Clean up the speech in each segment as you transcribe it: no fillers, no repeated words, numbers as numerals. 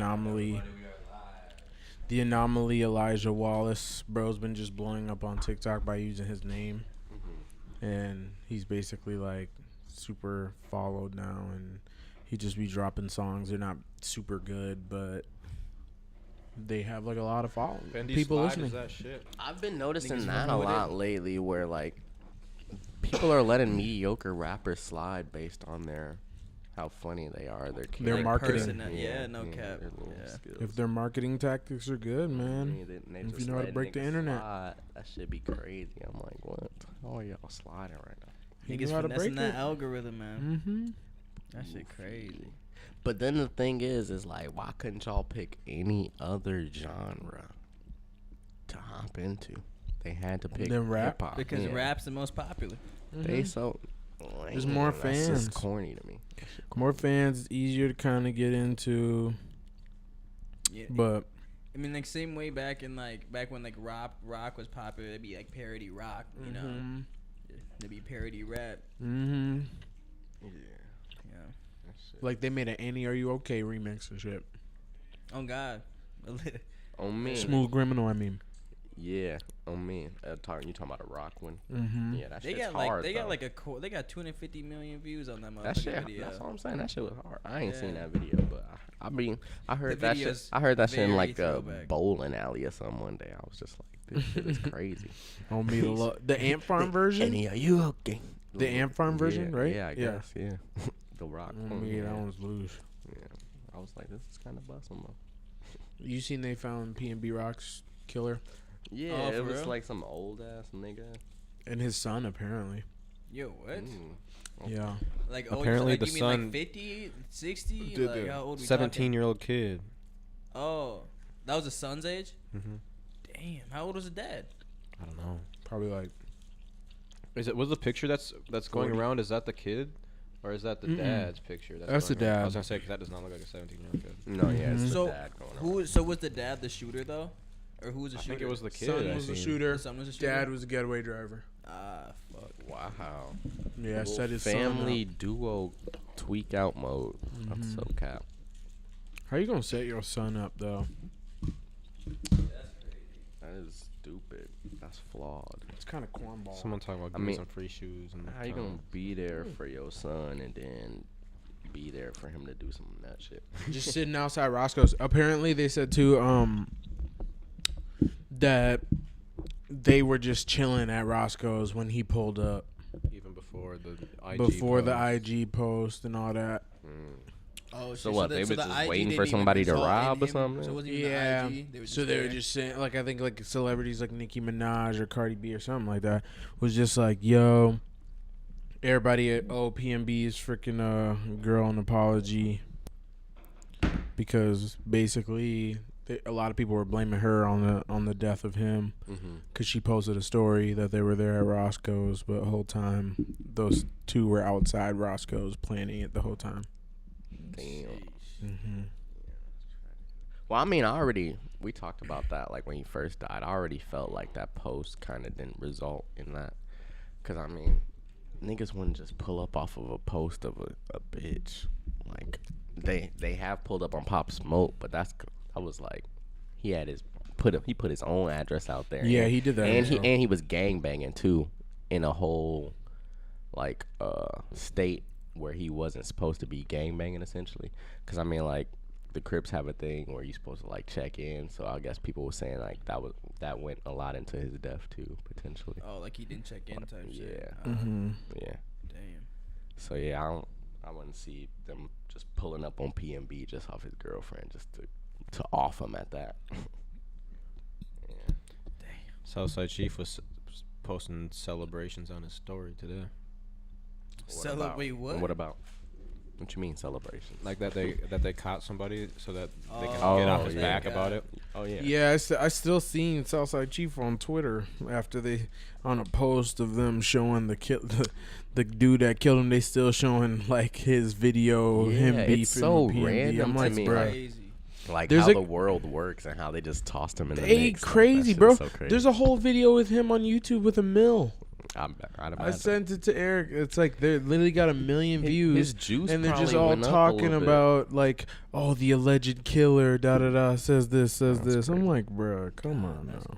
anomaly. The anomaly Elijah Wallace, bro's been just blowing up on TikTok by using his name, and he's basically like super followed now, and he just be dropping songs. They're not super good, but they have like a lot of following. People listening. That shit. I've been noticing that a lot lately, where like people are letting mediocre rappers slide based on how funny they are. Their like marketing. No cap. If their marketing tactics are good, man. They If you just know how to let break the niggas internet. slide, that should be crazy. I'm like, what? How are y'all sliding right now? You Niggas know how to finessing break that it. algorithm, man. Mm-hmm. That shit crazy. But then the thing is like, why couldn't y'all pick any other genre to hop into? They had to pick Then rap? hip hop Because rap's the most popular. They so There's more that's fans. just corny to me. More fans, easier to kind of get into. Yeah. But I mean, like same way back when like rock was popular, it'd be like parody rock, you know. It'd be parody rap. Mm-hmm. Yeah. Like they made an Annie Are You Okay remix and shit. Oh God. Oh man. Smooth Criminal, I mean. Yeah. Oh man. You talking about a rock one? Mm-hmm. Yeah, that They shit's got like hard. they though. got like they got 250 million views on that That motherfucking shit. video. That's all I'm saying. That shit was hard. I ain't seen Yeah. that video, but I mean, I heard The that shit. video's I heard that shit in very like a throwback. bowling alley or something one day. I was just like, this shit is crazy. On me to love the Ant Farm version. Annie, are you okay? The Ant Farm version, right? Yeah, I guess. Yeah. The rock. On me, that one's loose. Yeah. I was like, this is kind of busting though. You seen they found PNB Rock's killer Yeah, Oh, it for was real? like some old ass nigga. and his son apparently. Yo, what? Yeah. Like Apparently like, the you mean son- like 50, 60? The- Like the how old we 17-year-old kid. talking? Oh, that was his son's age. Mm-hmm. Damn, how old was the dad? I don't know. Probably like Was the picture that's going 40. around? Is that the kid, or is that the Mm-mm. dad's picture? That's the going around? I dad. was gonna say 'cause that does not look like a 17-year-old kid. No, yeah, it's So the dad going on. So was the dad the shooter though, or who was the I shooter? think it was the kid. son I was the seen. shooter. The son was the shooter. Dad was a getaway driver. Ah, fuck. Wow. Yeah, Little set his family son duo tweak out mode. That's Mhm. so cap. up. How you gonna set your son up though? That is stupid. That's flawed. It's kind of cornball. Someone talking about I giving mean, some free shoes. And How you gonna be there for your son and then be there for him to do some nut shit? Just sitting outside Roscoe's. Apparently, they said too that they were just chilling at Roscoe's when he pulled up even before the IG before the post. IG post and all that. Oh, So what, they the were just IG waiting didn't for even somebody to result in rob or him, something? So it wasn't even Yeah. the IG. They were just So they were there. just saying, like, I think like celebrities like Nicki Minaj or Cardi B or something like that was just like, yo, everybody at PNB's freaking girl an apology because basically a lot of people were blaming her on the death of him because she posted a story that they were there at Roscoe's, but the whole time those two were outside Roscoe's planning it the whole time. Damn. Mm-hmm. Well, I mean, we talked about that, like, when he first died. I already felt like that post kind of didn't result in that. Because, I mean, niggas wouldn't just pull up off of a post of a bitch. Like, they have pulled up on Pop Smoke, but that was like, he put his own address out there. Yeah, he did that. And he was gangbanging, too, in a whole, like, state where he wasn't supposed to be gangbanging, essentially. Because, I mean, like, the Crips have a thing where you're supposed to, like, check in. So I guess people were saying, like, that went a lot into his death, too, potentially. Oh, like he didn't check in type shit. Yeah. Uh, Yeah. Damn. So, yeah, I wouldn't see them just pulling up on PNB just off his girlfriend just to off him at that. Yeah. Southside Chief was posting celebrations on his story today. Celebrate what? What about? What you mean celebrations? Like that they caught somebody so that they can Oh, get off his yeah. back about it. Oh yeah. Yeah, I still seen Southside Chief on Twitter after they on a post of them showing the dude that killed him. They still showing like his video, him beefing it's so with PNB. random I'm like, to me. bro, Crazy. Like There's how a- the world works and how they just tossed him in the they mix. Like, crazy, that bro. shit's so crazy. There's a whole video with him on YouTube with a mill. I'd I imagine. sent it to Eric. It's like they literally got 1 million views. His juice And they're just probably all went up a talking little bit. about like, oh, the alleged killer, da da da, says this. That's I'm crazy. like, bro, come on now.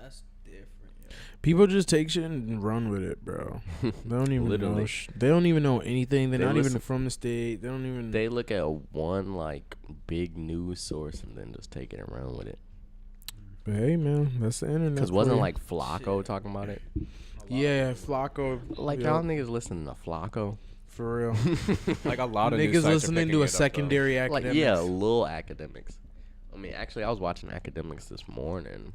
That's different. Yo. People just take shit and run with it, bro. They don't even know. Literally. They don't even know anything. They're They not even listen- from the state. They don't even. They look at one like big news source and then just take it and run with it. But hey, man, that's the internet. Because for wasn't you. like Flacco talking about it? Yeah, Flacco. Like yeah, y'all niggas listening to Flacco? for real. Like a lot of news Niggas sites are listening picking to it a up, though. secondary Like academics. yeah, little academics. I mean, actually, I was watching academics this morning,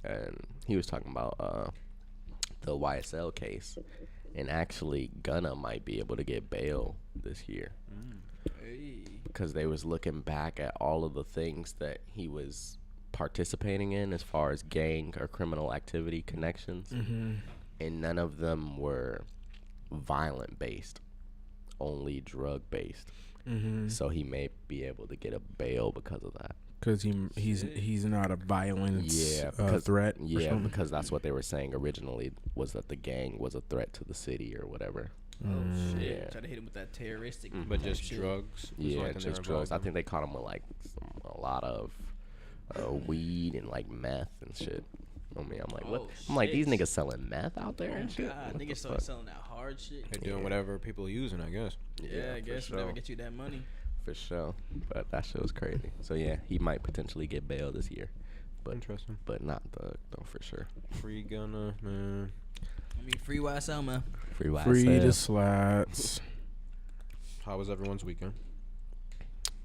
and he was talking about the YSL case, and actually Gunna might be able to get bail this year Hey. because they was looking back at all of the things that he was participating in as far as gang or criminal activity connections, and none of them were violent based, only drug based. So he may be able to get a bail because of that. Because he's not a violent threat. Yeah, because that's what they were saying originally, was that the gang was a threat to the city or whatever. Oh shit! Yeah. Try to hit him with that terroristic. But type just shit. drugs. was the Yeah, only thing they just were drugs. I involved think they caught him with like a lot of weed and like meth and shit. I mean, I'm like, what? Oh, I'm like, these shit. niggas selling meth out there and shit. God, What the niggas fuck? started selling that hard shit. in. They're doing Yeah. whatever people are using, I guess. Yeah, I for guess sure. whatever get you that money. For sure. But that shit was crazy. So yeah, he might potentially get bail this year, but Interesting. not thug though for sure. Free Gunna, man. I mean, free YSL, man. Free YSL. Free to slats. How was everyone's weekend?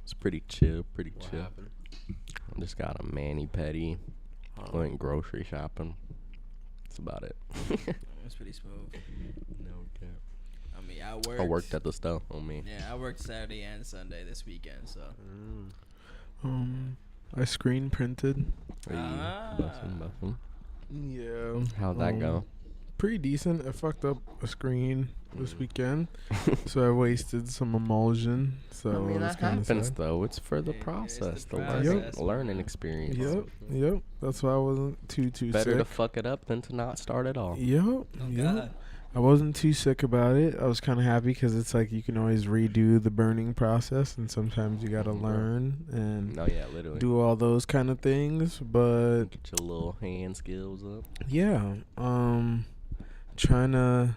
It's pretty chill. Pretty What chill. happened? I just got a mani petty. Went grocery shopping. That's about it. It's pretty smooth. No cap. I mean, I worked. I worked at the store on me. Yeah, I worked Saturday and Sunday this weekend, so. I screen printed. Ah. Bussin'. Yeah. How'd that go? Pretty decent. I fucked up a screen this weekend, so I wasted some emulsion. So I mean, it was that kinda happens sad. though. It's for the Yeah, it's the process, the process, learning man. experience. Yep. That's why I wasn't too Better to sick. fuck it up than to not start at all. Yep. Oh, Yep. God. I wasn't too sick about it. I was kind of happy because it's like you can always redo the burning process, and sometimes you gotta learn and No, yeah, literally. do all those kind of things. But Get your little hand skills up. yeah, trying to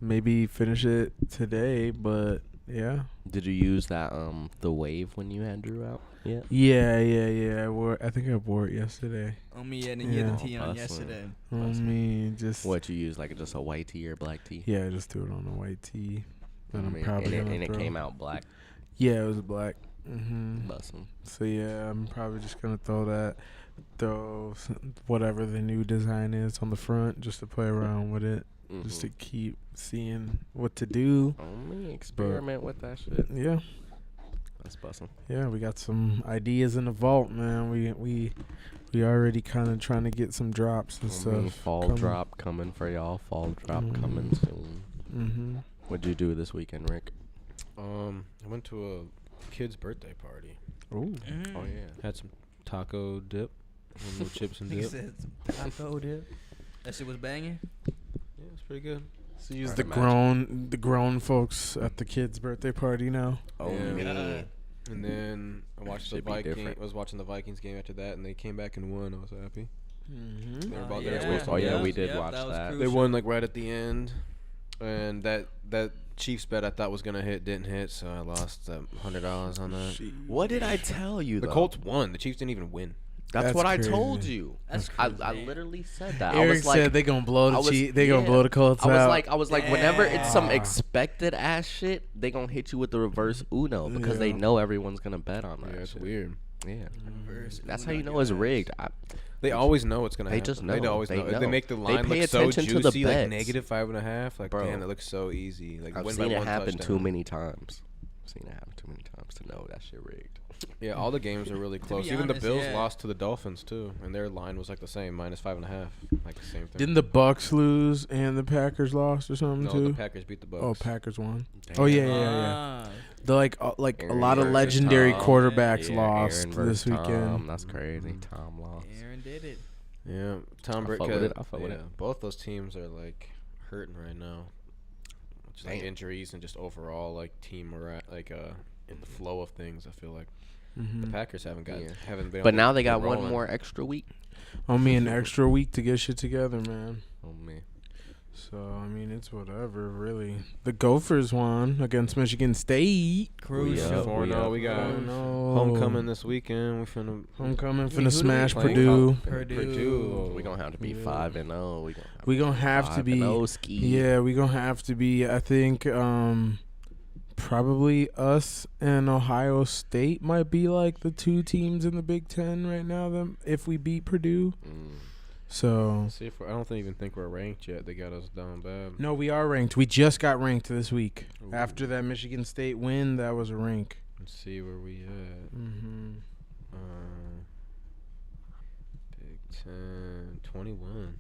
maybe finish it today. But yeah, Did you use that the wave when you had Drew out? Yeah. yeah. I think I wore it yesterday. On me, and then he had Yeah. the tee on Bussin'. yesterday. Just What you use, like just a white tee or black tee? yeah, just threw it on a white tee. That I'm and probably it, gonna and it throw. came out black. Yeah, it was black. Bussin'. So yeah, I'm probably just gonna throw whatever the new design is on the front, just to play around with it, just to keep seeing what to do. Only experiment with that shit. Yeah, That's bussin'. yeah, we got some ideas in the vault, man. We already kind of trying to get some drops and stuff. Fall coming. drop coming for y'all. Fall drop coming soon. What'd you do this weekend, Rick? I went to a kid's birthday party. Ooh. Oh yeah. Had some taco dip, with chips and He dip. said some taco dip. That shit was banging. Yeah, it's pretty good. So use I'd the grown folks at the kid's birthday party now. Oh Yeah. me. And then I watched the Should be Vikings. different. I was watching the Vikings game after that, and they came back and won. I was happy. They were Oh, about yeah. there supposed to Oh, yeah, win. we did watch was that. They crucial. won like right at the end, and that Chiefs bet I thought was gonna hit didn't hit, so I lost $100 on that. What did I tell you? The though? Colts won. The Chiefs didn't even win. That's That's what I crazy. told you. That's I crazy. literally said that. I Eric was like, said they gonna blow I the was- they gonna yeah. blow the Colts I was out. like, whenever it's some Yeah. expected ass shit, they gonna hit you with the reverse Uno because they Yeah. know everyone's gonna bet on that. Yeah, it's shit. weird. Yeah, Reverse that's how Uno you know your it's ass. rigged. They always know it's gonna They happen. just They know. always They know. know. They make the They line pay look so attention to the juicy, like bets. -5.5. Like, Bro. damn, that looks so easy. Like, I've win seen by it one happen touchdown. too many times. To know that shit rigged. Yeah, all the games are really close. be Even the honest, Bills yeah. lost to the Dolphins too, and their line was like the same, -5.5, like the same thing. Didn't the Bucks lose and the Packers lost or something No, too? the Packers beat the Bucks. Oh, Packers won. Oh yeah. Ah. The like a Aaron lot of versus legendary Tom. quarterbacks Yeah, lost Aaron this versus Tom. weekend. That's crazy. Tom lost. Aaron did it. Yeah, Tom I Brady. fuck with it. I fuck with yeah, it. both those teams are like hurting right now. Just like injuries and just overall like team morale, like in the flow of things. I feel like the Packers haven't been. But now they got one more extra week. On me, an extra week to get shit together, man. Oh man. So I mean, it's whatever, really. The Gophers won against Michigan State. Crucial. 4-0. We got homecoming this weekend. We finna smash playing? Purdue. Purdue. We gonna have to be 5-0. We gonna have to be. Yeah, we gonna have to be. I think probably us and Ohio State might be like the two teams in the Big Ten right now. Them if we beat Purdue. So see if I don't even think we're ranked yet. They got us down bad. No, we are ranked. We just got ranked this week. Ooh. After that Michigan State win, that was a rank. Let's see where we at. Big Ten 21.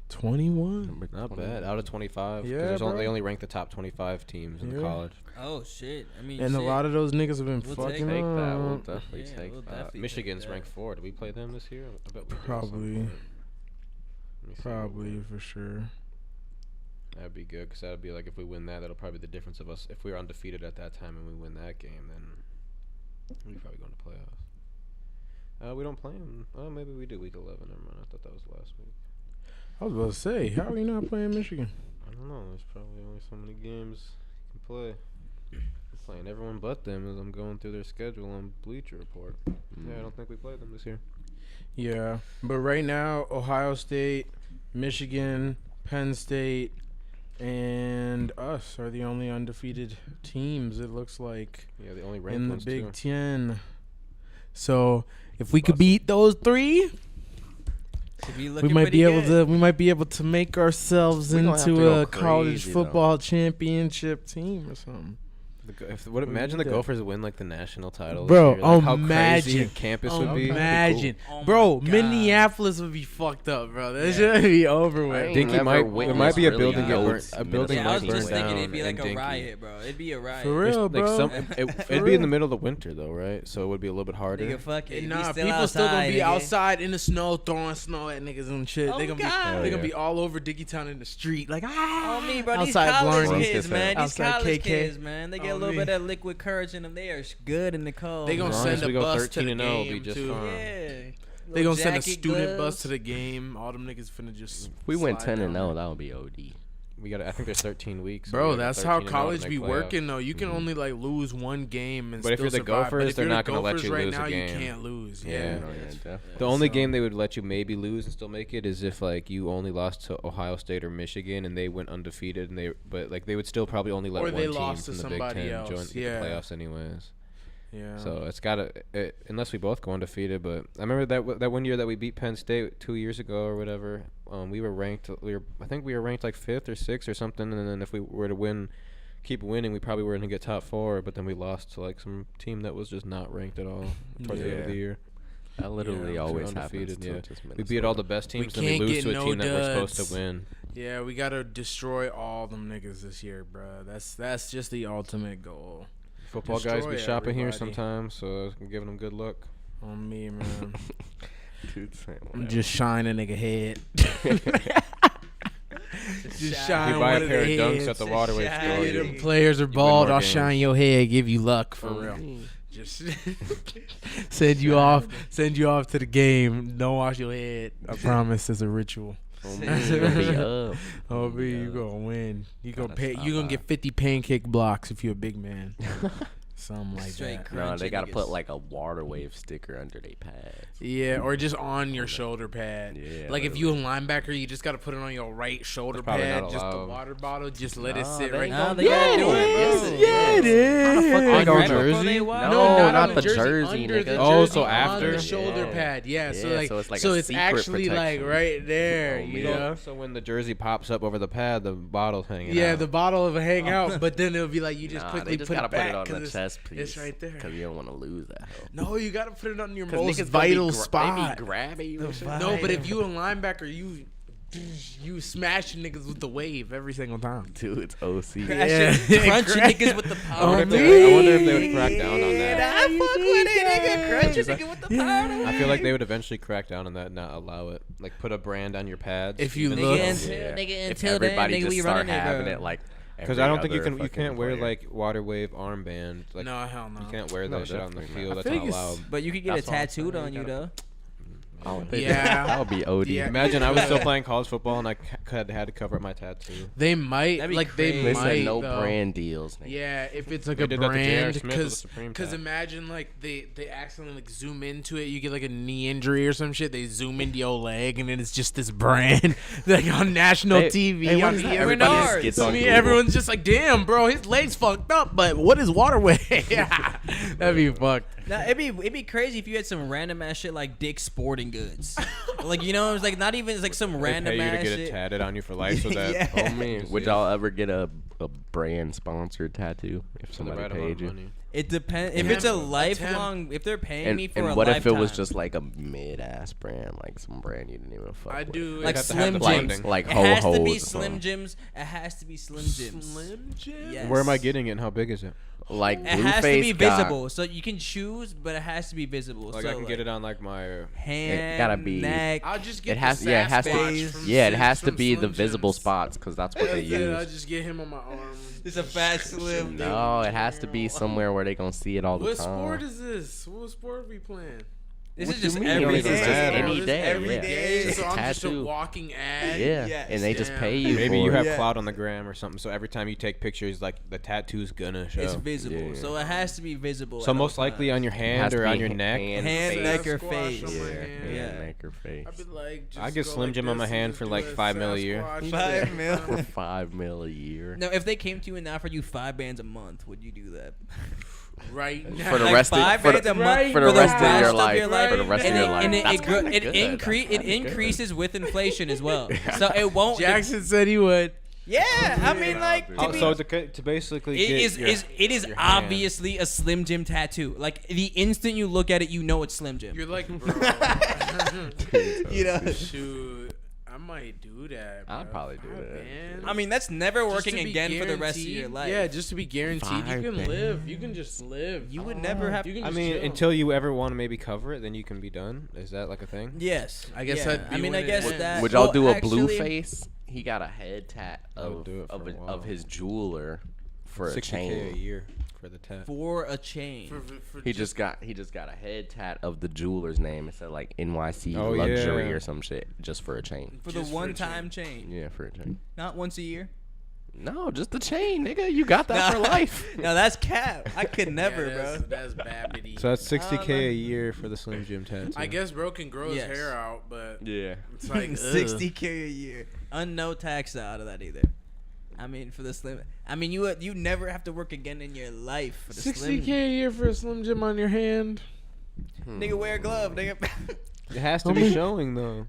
21. Not bad. Out of 25. Yeah, they only rank the top 25 teams in the college. Oh shit! I mean, and a lot of those niggas have been fucking take up. That. We'll definitely take that. Michigan's ranked 4. Did we play them this year? I bet we probably for sure. That'd be good because that'd be like if we win that, that'll probably be the difference of us. If we were undefeated at that time and we win that game, then we probably go into playoffs. We don't play them. Oh, maybe we do week 11. Never mind. I thought that was last week. I was about to say, how are you not playing Michigan? I don't know. There's probably only so many games you can play. I'm playing everyone but them as I'm going through their schedule on Bleacher Report. Yeah, I don't think we played them this year. Yeah, but right now, Ohio State, Michigan, Penn State, and us are the only undefeated teams, it looks like. Yeah, the only ranked in the ones Big too. Ten. So if we could beat those three, we might be able to make ourselves into a college football championship team or something. Imagine the Gophers win like the national title, bro. Like, how crazy campus would be. Imagine, cool. bro. Minneapolis would be fucked up, bro. That should be over with. Dinky there might be a building get burnt. A building I might was burn just thinking down. it'd be like a Dinky. riot, bro. It'd be a riot. For real, bro. It'd be in the middle of the winter though, right? So it would be a little bit harder. Nigga, fuck it. Nah, people still gonna be outside in the snow throwing snow at niggas and shit. They gonna be all over Dickeytown in the street, like Oh me, bro. These outside college Blarney. kids, man. These Outside college KK. kids, man. They get a little bit of liquid courage in them. They are good in the cold. They gonna send a bus to the game just too. Yeah. They gonna send a student bus to the game. All them niggas finna just. If we went 10-0, that would be OD. I think there's 13 weeks. Bro, that's how college be working though. You can only like lose one game and but if you're the Gophers, they're not gonna let you lose a game. You can't lose. Yeah. The only game they would let you maybe lose and still make it is if like you only lost to Ohio State or Michigan and they went undefeated and they would still probably only let one team from the Big Ten join the playoffs anyways. Yeah. So it's gotta unless we both go undefeated. But I remember that one year that we beat Penn State 2 years ago or whatever. We were ranked. I think we were ranked like 5th or 6th or something. And then if we were to keep winning, we probably were gonna get top 4. But then we lost to like some team that was just not ranked at all towards the end of the year. That literally always happens. We beat all the best teams and we lose to a team that we're supposed to win. Yeah, we gotta destroy all them niggas this year, bro. That's just the ultimate goal. Football guys be shopping here sometimes, so I'm giving them good luck. On me, man. Dude, I'm just shining a nigga head. Just shine you buy one a of pair the of dunks heads. at the Waterway store. The players are bald. I'll shine your head, give you luck for real. Just send you off to the game. Don't wash your head. I promise, it's a ritual. You gonna win. You gonna get 50 pancake blocks if you're a big man. Something like that. No, they gotta put like a water wave sticker under their pads. Yeah, or just on your shoulder pad. Yeah, like if you a linebacker, you just gotta put it on your right shoulder pad. Just the water bottle. Just let it sit right now. Yeah, it is. Like on jersey? No, not the jersey, nigga. Oh, so after on the shoulder pad. Yeah, so it's actually like right there. You know. So when the jersey pops up over the pad, the bottle's hanging out. Yeah, the bottle will hang out, but then it'll be like you just quickly put it back on the chest piece. It's right there. Because you don't want to lose that. No, you gotta put it on your most vital spot. They be grabbing you. No, but if you a linebacker, You smashing niggas with the wave every single time. Dude, it's OC. Yeah. Crunching niggas with the I power. wonder if they would crack down on that. I fuck with it, nigga. Crunching nigga with the power. I feel like they would eventually crack down on that and not allow it. Like, put a brand on your pads. If you even look- though- If until everybody then, nigga, just we start running it, having bro. it like. Because I don't think you every can. You other can't wear fucking like water wave armband. Like, No, hell no. you can't wear No, that shit on the definitely field. not. That's I not think it's- allowed. But you could get That's it all I'm tattooed saying. on you though. Yeah. That would be OD. Yeah. Imagine I was still playing college football and I had to cover up my tattoo. They might That'd be like crazy. they They might said no though. brand deals. Nigga. Yeah, if it's like They a did that to J.R. brand, Smith with the Supreme because tat. imagine like they accidentally like zoom into it, you get like a knee injury or some shit. They zoom into your leg, and then it's just this brand like on national TV. Hey, what on is that? ESPN. Everybody Menards. just gets So on me, Google. everyone's just like, damn, bro, his leg's fucked up. But what is waterway? That'd be fucked. Now it'd be crazy if you had some random ass shit like Dick's Sporting Goods, like you know, it's like not even it's like some They random pay you to ass get shit. it tatted on you for life, so that Yeah. Oh man, would y'all ever get a brand sponsored tattoo if for the somebody right amount paid of you? money. It depends if Yeah. it's a Attempt. lifelong. If they're paying me for And a what lifetime. if it was just like a mid ass brand, like some brand you didn't even fuck I with? do like got to have Slim the Jims? branding. Like it has to be Ho-Hos or Slim something. Jims. It has to be Slim Jims. Slim Jim. Yes. Where am I getting it and how big is it? Like It has to Blueface be got- visible, so you can choose, but it has to be visible. Like so I can get it on like my. hand, It gotta be- neck. I'll just get It has, the yeah, it has Sasquatch to, from yeah, it Slim- has to from be the Slim visible Jims. spots because that's what they That's it, I'll use. just get him on my arm. It's a fat Slim. dude. No, it has to be somewhere where they gonna see it all the What time. sport is this? What sport are we playing? This What is you just mean? every It's just day. any Oh, this day, Every yeah. day. It's So a I'm just a tattoo. walking ad. Yeah, Yes. and they just Damn. pay you. Maybe for you it. have Yeah. clout on the gram or something, so every time you take pictures, like the tattoo's gonna show. It's visible, Yeah. so it has to be visible. So at most all likely times. on your It has hand to or be on your neck. Hand, face. neck, or Sasquatch face. on my Yeah, hand. Yeah. neck or face. I'd be like, just I get go Slim like Jim on my this hand and for just like do a $5 million a year. Sasquatch. $5 million. For $5 million a year. Now, if they came to you and offered you 5 bands a month, would you do that? Right now. For the Like rest of- 5 for bands the- a month for the rest of your life. life. For the rest of and your it, life. and it, That's it, kinda it, good. incre- That's it kinda good. increases with inflation as well. So it won't. Jackson said he would. Yeah, I mean, like, to Oh, be- so to basically it get is your, it is your hand. obviously a Slim Jim tattoo. Like the instant you look at it, you know it's Slim Jim. You're like, bro. You know. Shoot, I might do that. Bro. I'd probably do 5 that. bands. I mean, that's never Just working to be again for the rest of your guaranteed. life. Yeah, just to be guaranteed. You 5 can bands. live. You can just live. You would never have. You can I just mean, chill. until you ever want to maybe cover it, then you can be done. Is that like a thing? Yes, I guess yeah. that'd be I mean, when I it guess ends. that. Would y'all well, do a actually, blue face? He got a head tat I would do it for a while. of his jeweler for a $60K a chain. year for the tat. for a chain? For He just got a head tat of the jeweler's name. It said like NYC Oh, luxury yeah. or some shit, just for a chain. For the Just for a one-time chain, Yeah, for a chain. not once a year. No, just the chain, nigga. You got that for life. No, that's cap. I could never, yeah, bro. that's babbity. So that's $60K no. a year for the Slim Jim tattoo. I guess bro can grow Yes. his hair out, but Yeah. it's like ugh. 60K a year, no tax out of that either. I mean, for the Slim. I mean, you never have to work again in your life for the 60K Slim. a year for a Slim Jim on your hand. Nigga, wear a glove, nigga. It has to be showing though.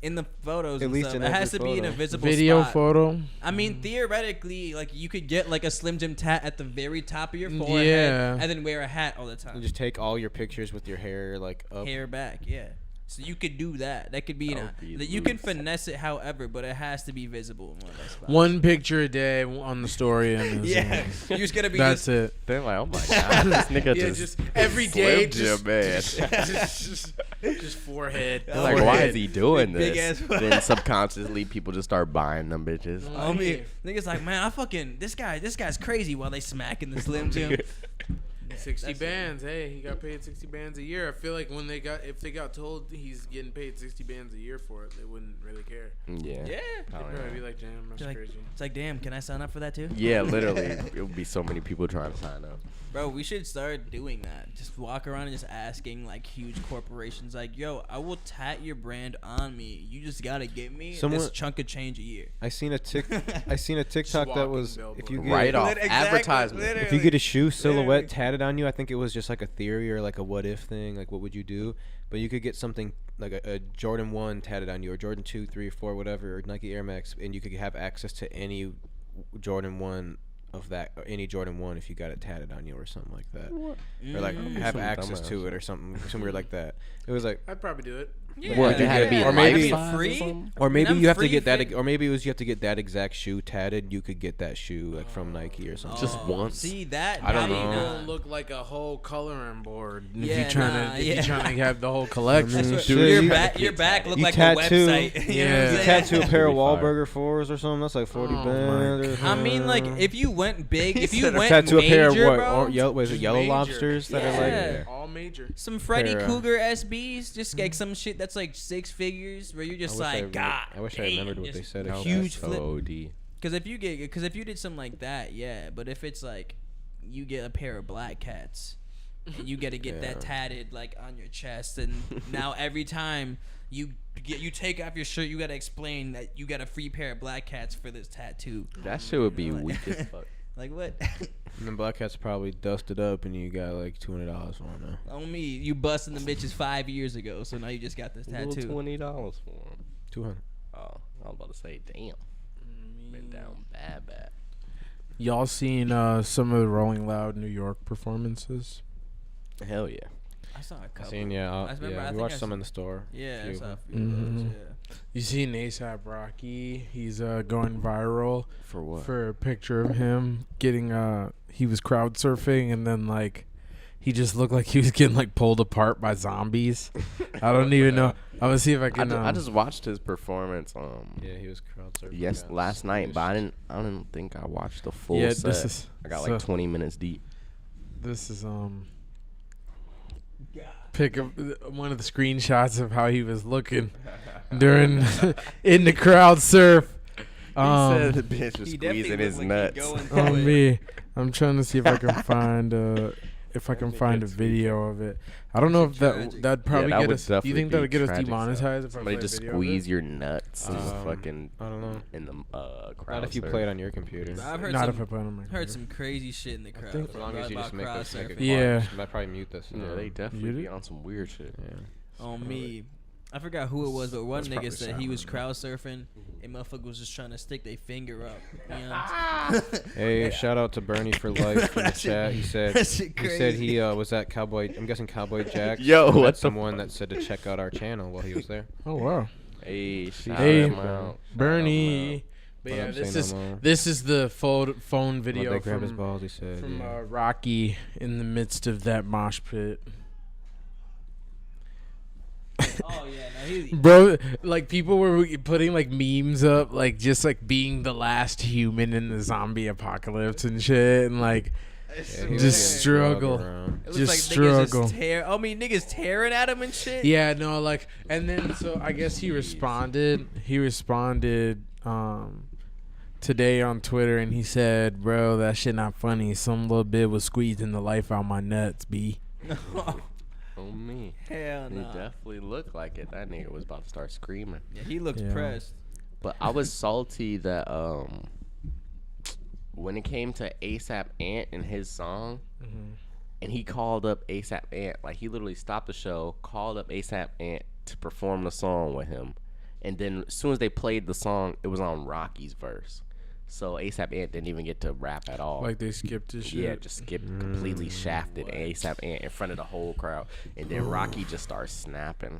In the photos, At and least stuff. in It has to every be in a photo. visible Video spot. photo. I mean, theoretically, like you could get like a Slim Jim tat at the very top of your forehead, Yeah. and then wear a hat all the time. You just take all your pictures with your hair like up. Hair back, yeah. So you could do that. That could be, That would be that you can loose. finesse it, however, but it has to be visible in one of those spots. One picture a day on the story, and Yeah, you're just gonna be. that's just, it. They're like, oh my god, this nigga Yeah, just every day, Slim Jim, man. just forehead. They're like, why is he doing Big this? ass- Then subconsciously, people just start buying them bitches. I mean, niggas like, man, I fucking this guy's crazy while they smacking the Slim Jim. 60 That's it. bands. Hey, he got paid 60 bands a year. I feel like if they got told he's getting paid 60 bands a year for it, they wouldn't really care. Yeah. Yeah. They'd Probably probably be not. like, damn, that's They're like- crazy. It's like, damn, can I sign up for that too? Yeah, literally, it would be so many people trying to sign up. Bro, we should start doing that. Just walk around and just asking like huge corporations, like, yo, I will tat your brand on me. You just gotta give me Someone- this chunk of change a year. I seen a TikTok that walking was billboard. if you get Right off Exactly, advertisement. literally. if you get a shoe silhouette Literally. tatted on you, I think it was just like a theory or like a what if thing, like what would you do? But you could get something like a Jordan 1 tatted on you, or Jordan 2, 3, 4, whatever, or Nike Air Max, and you could have access to any Jordan 1 of that, or any Jordan 1 if you got it tatted on you or something like that. Or like have Some access dumbass to it or something weird like that. It was like I'd probably do it. Yeah. What, you had to be or maybe- life-size or free? something? Or maybe them you have to free get that, fit- or maybe it was you have to get that exact shoe tatted. You could get that shoe like from Nike or something. Just once. See that? I don't that know. ain't It'll look like a whole coloring board. Yeah, if you're trying to, yeah. if you're trying to have the whole collection. I mean, That's shit, what, your you- back, your back look you like tattoo- a website. You know what I'm Yeah. saying? Tattoo a pair of Pretty fire. Wahlburger 4s or something. That's like 40 Oh bands. my I mean, like, if you went big, if you went tattoo major, a pair of what? bro, Or yellow, was it Just yellow major. lobsters that are Yeah. like? all major. some Freddy pair of- Cougar SBs, just like some shit that's like 6 figures, where you're just like, God, I wish I remembered what they just said. a exactly. huge That's flip. so OD. Because if you did something like that, yeah. But if it's like, you get a pair of black cats, and you get to get Yeah. that tatted like on your chest, and now every time you take off your shirt, you gotta explain that you got a free pair of black cats for this tattoo. That shit would be Like- weak as fuck. Like what? And then Black Cat's probably dusted up, and you got like $200 for it now. On me, you busting the bitches 5 years ago, so now you just got this Little tattoo. $20 for him. 200. Oh, I was about to say, damn. Been down bad. Y'all seen some of the Rolling Loud New York performances? Hell yeah. I saw a I couple. seen, yeah, I remember, I yeah. We think watched I some saw- in the store. Yeah, I Few. saw a few of those. Mhm. Yeah. You seen ASAP Rocky? He's going viral For what? for a picture of him getting he was crowd surfing and then like he just looked like he was getting like pulled apart by zombies. I don't even know. I'm gonna see if I can. I just watched his performance. Yeah, he was crowd surfing. Yes, got last night, but squished. I don't think I watched the full yeah, set. this is I got so like 20 minutes deep. This is pick up one of the screenshots of how he was looking during in the crowd surf. He said the bitch was He definitely squeezing looked his like he nuts. going through On it. me, I'm trying to see if I can find a video of it. I don't know if tragic. that'd probably that get would us. Do you definitely think that would be get us tragic, demonetized if I Somebody play a just video of it? squeeze your nuts in the fucking I don't know. in the crowd. Not if you surf. play it on your computer. I've heard Not some, if I play it on my heard computer. some crazy shit in the crowd. think- As long as you just make crowd this make it surfing. quiet. Yeah. Just might probably mute this. Yeah, they definitely You be did? on some weird shit. Yeah. On me. I forgot who it was, but one That's nigga probably said he was Sharon. crowd surfing, and motherfucker was just trying to stick their finger up. You know what I'm saying? Hey, shout out to Bernie for life in the That shit- chat. He said that shit he said he crazy. was at Cowboy. I'm guessing Cowboy Jack. Yo, met what the someone that said to check out our channel while he was there. Oh wow, Hey, shout Hey, him out. Bernie. But What yeah, I'm this saying is no more. this is the phone Well, video they grabbed his from balls. He said. yeah. Rocky in the midst of that mosh pit. Oh yeah, no, he. Bro, like people were putting like memes up, like just like being the last human in the zombie apocalypse and shit, and like Yeah, he was just getting struggle. drugged around. It was just like struggle. niggas just niggas tearing at him and shit. Yeah, no, like, and then so I guess he responded. He responded today on Twitter, and he said, "Bro, that shit not funny. Some little bit was squeezing the life out my nuts, b." Oh me. Hell He no. definitely looked like it. That nigga was about to start screaming. Yeah, he looked Yeah. pressed. But I was salty that when it came to ASAP Ant and his song, and he called up ASAP Ant, like he literally stopped the show, called up ASAP Ant to perform the song with him, and then as soon as they played the song, it was on Rocky's verse. So ASAP Ant didn't even get to rap at all. Like they skipped his shit. Yeah, just skipped, completely shafted ASAP Ant in front of the whole crowd. And then Rocky just started snapping.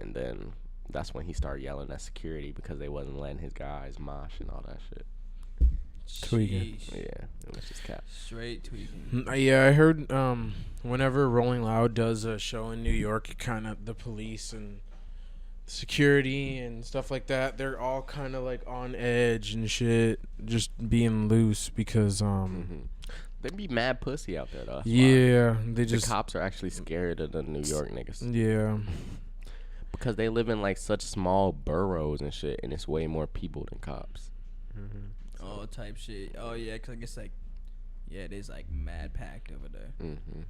And then that's when he started yelling at security because they wasn't letting his guys mosh and all that shit. Tweaking. Sheesh. Yeah, it was just cap. Straight tweaking. Yeah, I heard whenever Rolling Loud does a show in New York, kind of the police and security and stuff like that, they're all kind of like on edge and shit, just being loose because They be mad pussy out there though. That's why. yeah, they The just cops are actually scared of the New York niggas yeah. because they live in like such small boroughs and shit, and it's way more people than cops. Oh, type shit. Oh yeah, 'cause I guess like, yeah, it is like mad packed over there. Mm-hmm.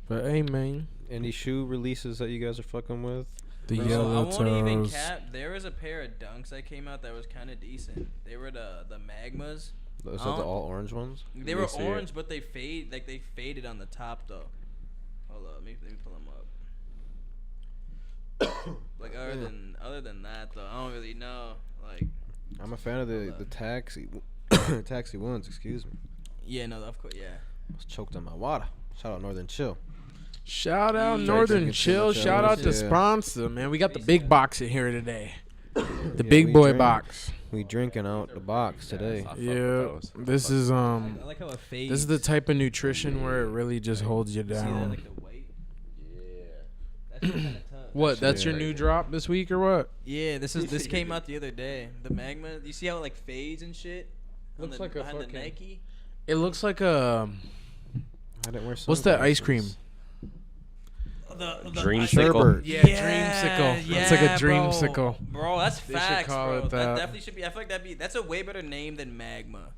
But hey, man, Any shoe releases that you guys are fucking with? the Bro, yellow I won't even toes. cap. There was a pair of dunks that came out that was kind of decent. They were the magmas. Those I are the don't- all orange ones. They Let were me see it. orange, but they faded on the top though. Hold up, let me pull them up. Like other than that though, I don't really know. Like, I'm a fan of the Hold taxi taxi ones. Excuse me. yeah, no, of course, yeah. I was choked on my water. Shout out Northern Chill. Shout out Yeah, Northern drinking too Chill. much Shout out to Ellis, yeah. sponsor, man. We got the Makes big sense. box in here today. The Yeah, big we boy drink. box. We drinking out the box today. I fuck with Yeah, those. this is I like how it fades. this is the type of nutrition where it really just holds you See that, down. like the white? Yeah. That's kind of tough. What? That's your Yeah. new drop this week or what? Yeah, this came out the other day. The Magma. You see how it like fades and shit? On Looks the, like a behind the fucking- Nike. It looks like a. I didn't wear What's that ice cream? sunglasses. Dreamsicle. Yeah, dreamsicle. It's like a dreamsicle. Bro, that's They should facts, call bro. it That that. definitely should be. I feel like that's a way better name than Magma.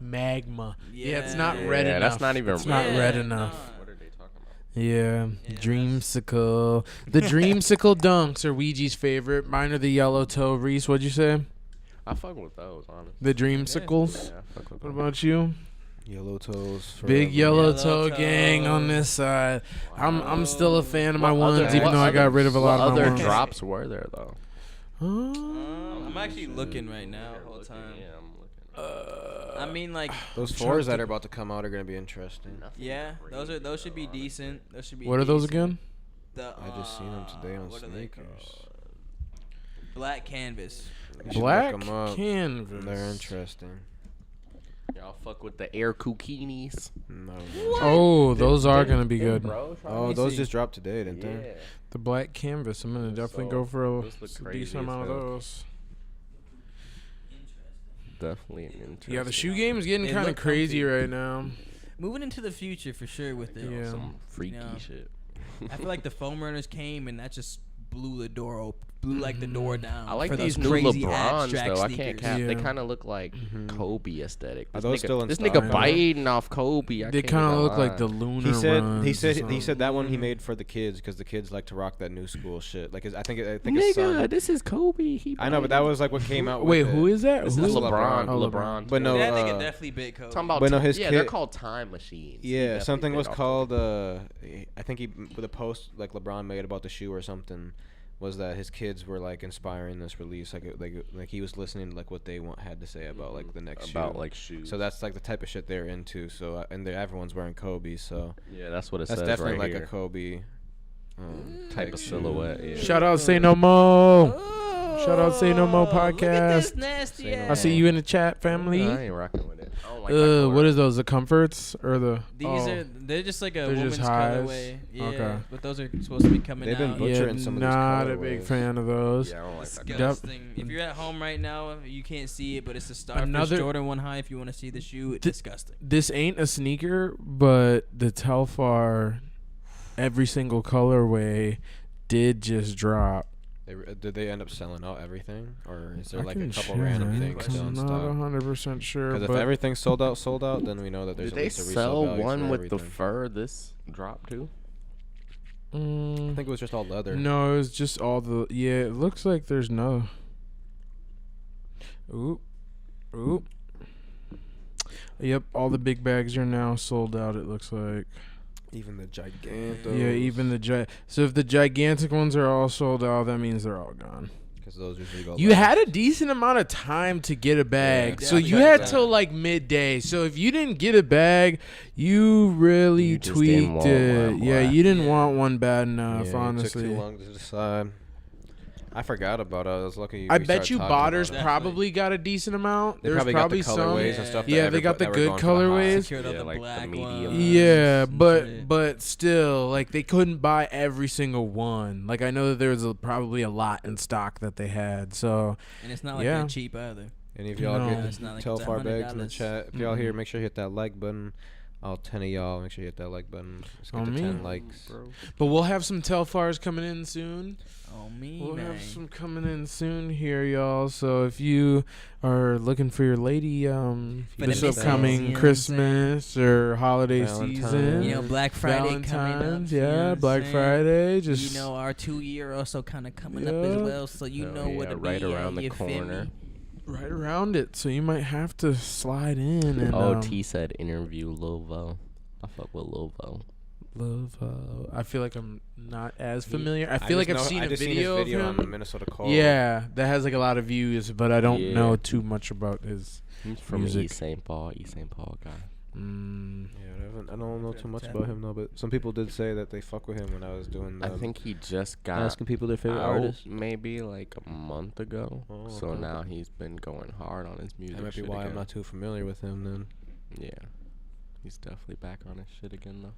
Magma. Yeah, it's not Yeah. red Yeah, enough. that's not even It's not Yeah, red nah. enough. What are they talking about? Yeah, Yeah, dreamsicle. The dreamsicle dunks are Ouija's favorite. Mine are the yellow toe. Reese, what'd you say? I fuck with those, honestly. The dreamsicles. Yeah, I fuck with What those. about you? Yellow toes. Big forever. yellow Yellow toe gang on toe. this side. I'm still a fan of my What ones, other- even what though I got other- rid of a lot what of my other ones. drops were there though? I'm actually looking right now the whole time. Yeah, I'm looking. I mean, like, Those fours that are about to come out are gonna be interesting. yeah, those should be decent. Those should be. What are those decent. again? The, I just seen 'em today on what are they sneakers. called? Black canvas. You should Black look 'em up. canvas. They're interesting. Y'all fuck with the air kukinis. No. Oh, those are gonna be good. Oh, me those see. just dropped today, didn't they? Yeah. The black canvas. I'm gonna definitely So, go for a those look crazy decent as amount of hell. those. Definitely an interesting. Yeah, the shoe game is getting They kind of look crazy comfy. right now. Moving into the future for sure with it. Yeah. Some freaky Yeah. shit. I feel like the foam runners came and that just blew the door open, blew like the door down. I like for these those new crazy LeBrons abstract though. I sneakers. can't cap. They Yeah. kind of look like Kobe aesthetic. Are This those nigga, still in this stock? nigga I know. biting off Kobe. They kind of look like the lunar He said runs he or said something. he said that one he made for the kids because the kids like to rock that new school shit. Like I think his Nigga, son. this is Kobe. He I know, but that was like what came out. Wait, with who it. is that? This Who is LeBron. Oh, LeBron. But no, that nigga definitely bit Kobe. Talking about But no, his yeah, they're kid- called time machines. He Yeah, definitely something bit was off called. Kobe. I think he with a post like LeBron made about the shoe or something. Was that his kids were like inspiring this release, like he was listening to like what they had to say about like the next about shoe. like shoes. So that's like the type of shit they're into. So and everyone's wearing Kobe, so yeah, that's what it that's says definitely right like here. a Kobe Type of silhouette. Yeah. Shout out, Say No Mo. Shout out, Say No Mo Look at this podcast. nasty Say no I ass. see you in the chat, family. I ain't rocking with it. I don't like that What color. is those? The comforts or the? They're just like a They're woman's just highs? colorway. Yeah, Okay. but those are supposed to be coming They've been out. butchering Yeah, some of these not a big colorways. fan of those. Yeah, I don't like that color. Disgusting. If you're at home right now, you can't see it, but it's the Starfish Another- Jordan 1 high. If you want to see the shoe, it's disgusting. This ain't a sneaker, but the Telfar, every single colorway, did just drop. Did they end up selling out everything, or is there I like a can couple check. random things still I'm in not stock? 100% sure. Because if But everything's sold out, then we know that there's Did at they least a resale sell value one for with the everything. fur this drop too? I think it was just all leather. no, it was just all the. Yeah, it looks like there's no. Oop. Yep, all the big bags are now sold out, it looks like. Even the gigantic. Yeah, even the so if the gigantic ones are all sold out, that means they're all gone. Because those usually go. You last. had a decent amount of time to get a bag, Yeah, so you definitely. had till like midday. So if you didn't get a bag, you really You just didn't tweaked want it. one, Yeah, boy. you didn't Yeah. want one bad enough, Yeah, it honestly. took too long to decide. I forgot about it. I was lucky. I we bet started you talking Botters about it. probably got a decent amount. They There's probably got the some. colorways and stuff. Yeah, that they got the that were good going for the high. colorways. Secured all Yeah, the like the black medium. ones Yeah, and but shit. but still, like they couldn't buy every single one. Like I know that there was probably a lot in stock that they had. So and it's not like yeah. they're cheap either. Any of y'all No. get It's not like tell it's far bags in the $100. chat. If y'all here, make sure you hit that like button. All 10 of y'all, make sure you hit that like button. Let's get On to me. 10 likes. but we'll have some Telfars coming in soon. Oh me, We'll man. have some coming in soon here, y'all. So if you are looking for your lady, this missus, upcoming you know what I'm Christmas or holiday Valentine's. season, You know, Black Friday coming up. Valentine's, you know what yeah, I'm Black saying? Friday, just You know, our 2-year also kind of coming up as Yeah. well, so you Hell know what yeah, to right be around the you feel me? corner. right around it. So you might have to slide in and Oh, T said interview Lil Vo. I fuck with Lil Vo. love. I feel like I'm not as He- familiar. I I feel like just I've know- seen I a just video, seen his video of on him. Minnesota Cold. Yeah, that has like a lot of views, but I don't Yeah. know too much about his. He's from Music. East St. Paul guy. Yeah, I don't know too much about him though, but some people did say that they fuck with him when I was doing. I think he just got asking people their favorite out artists. maybe like a month ago. Oh, so okay. now he's been going hard on his music. That might be shit why I'm again. not too familiar with him then. Yeah, he's definitely back on his shit again though.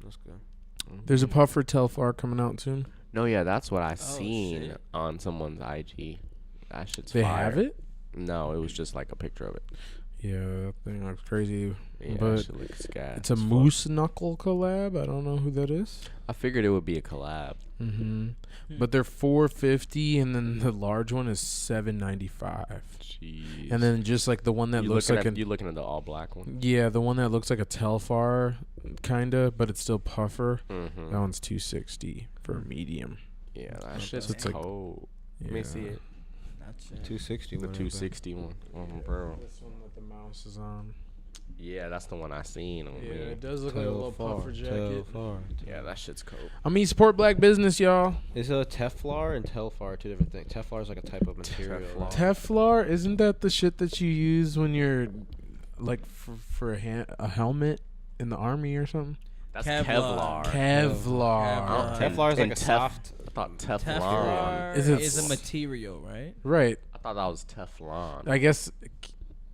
That's good. There's a Puffer Telfar coming out soon. No, yeah, that's what I Oh, seen shit. on someone's IG. That shit's They fire. have it? No, it was just like a picture of it. Yeah, that thing looks crazy. Yeah, But that shit looks gas. It's a as fuck. Moose Knuckle collab. I don't know who that is. I figured it would be a collab. Mm-hmm. But they're $450, and then the large one is $795. Jeez. And then just like the one that looks like you looking at the all black one? yeah, the one that looks like a Telfar, kinda, but it's still Puffer. Mm-hmm. That one's $260 for a medium. Yeah, that shit's So it's like- cold. Yeah. Let me see it. That's it. 260. The 260 one. Oh, bro. This one that the mouse is on. Yeah, that's the one I seen on Yeah, me. it does look like a little puffer jacket. Yeah, that shit's cold. I mean, support black business, y'all. Is Teflar and Telfar two different things? Teflar is like a type of material. Teflar. Teflar, isn't that the shit that you use when you're like for a helmet in the army or something? That's Kevlar. Kevlar. Kevlar. Teflar is like a and soft. I thought Teflon. Teflon Is it is a s- material, right? Right. I thought that was Teflon. I guess.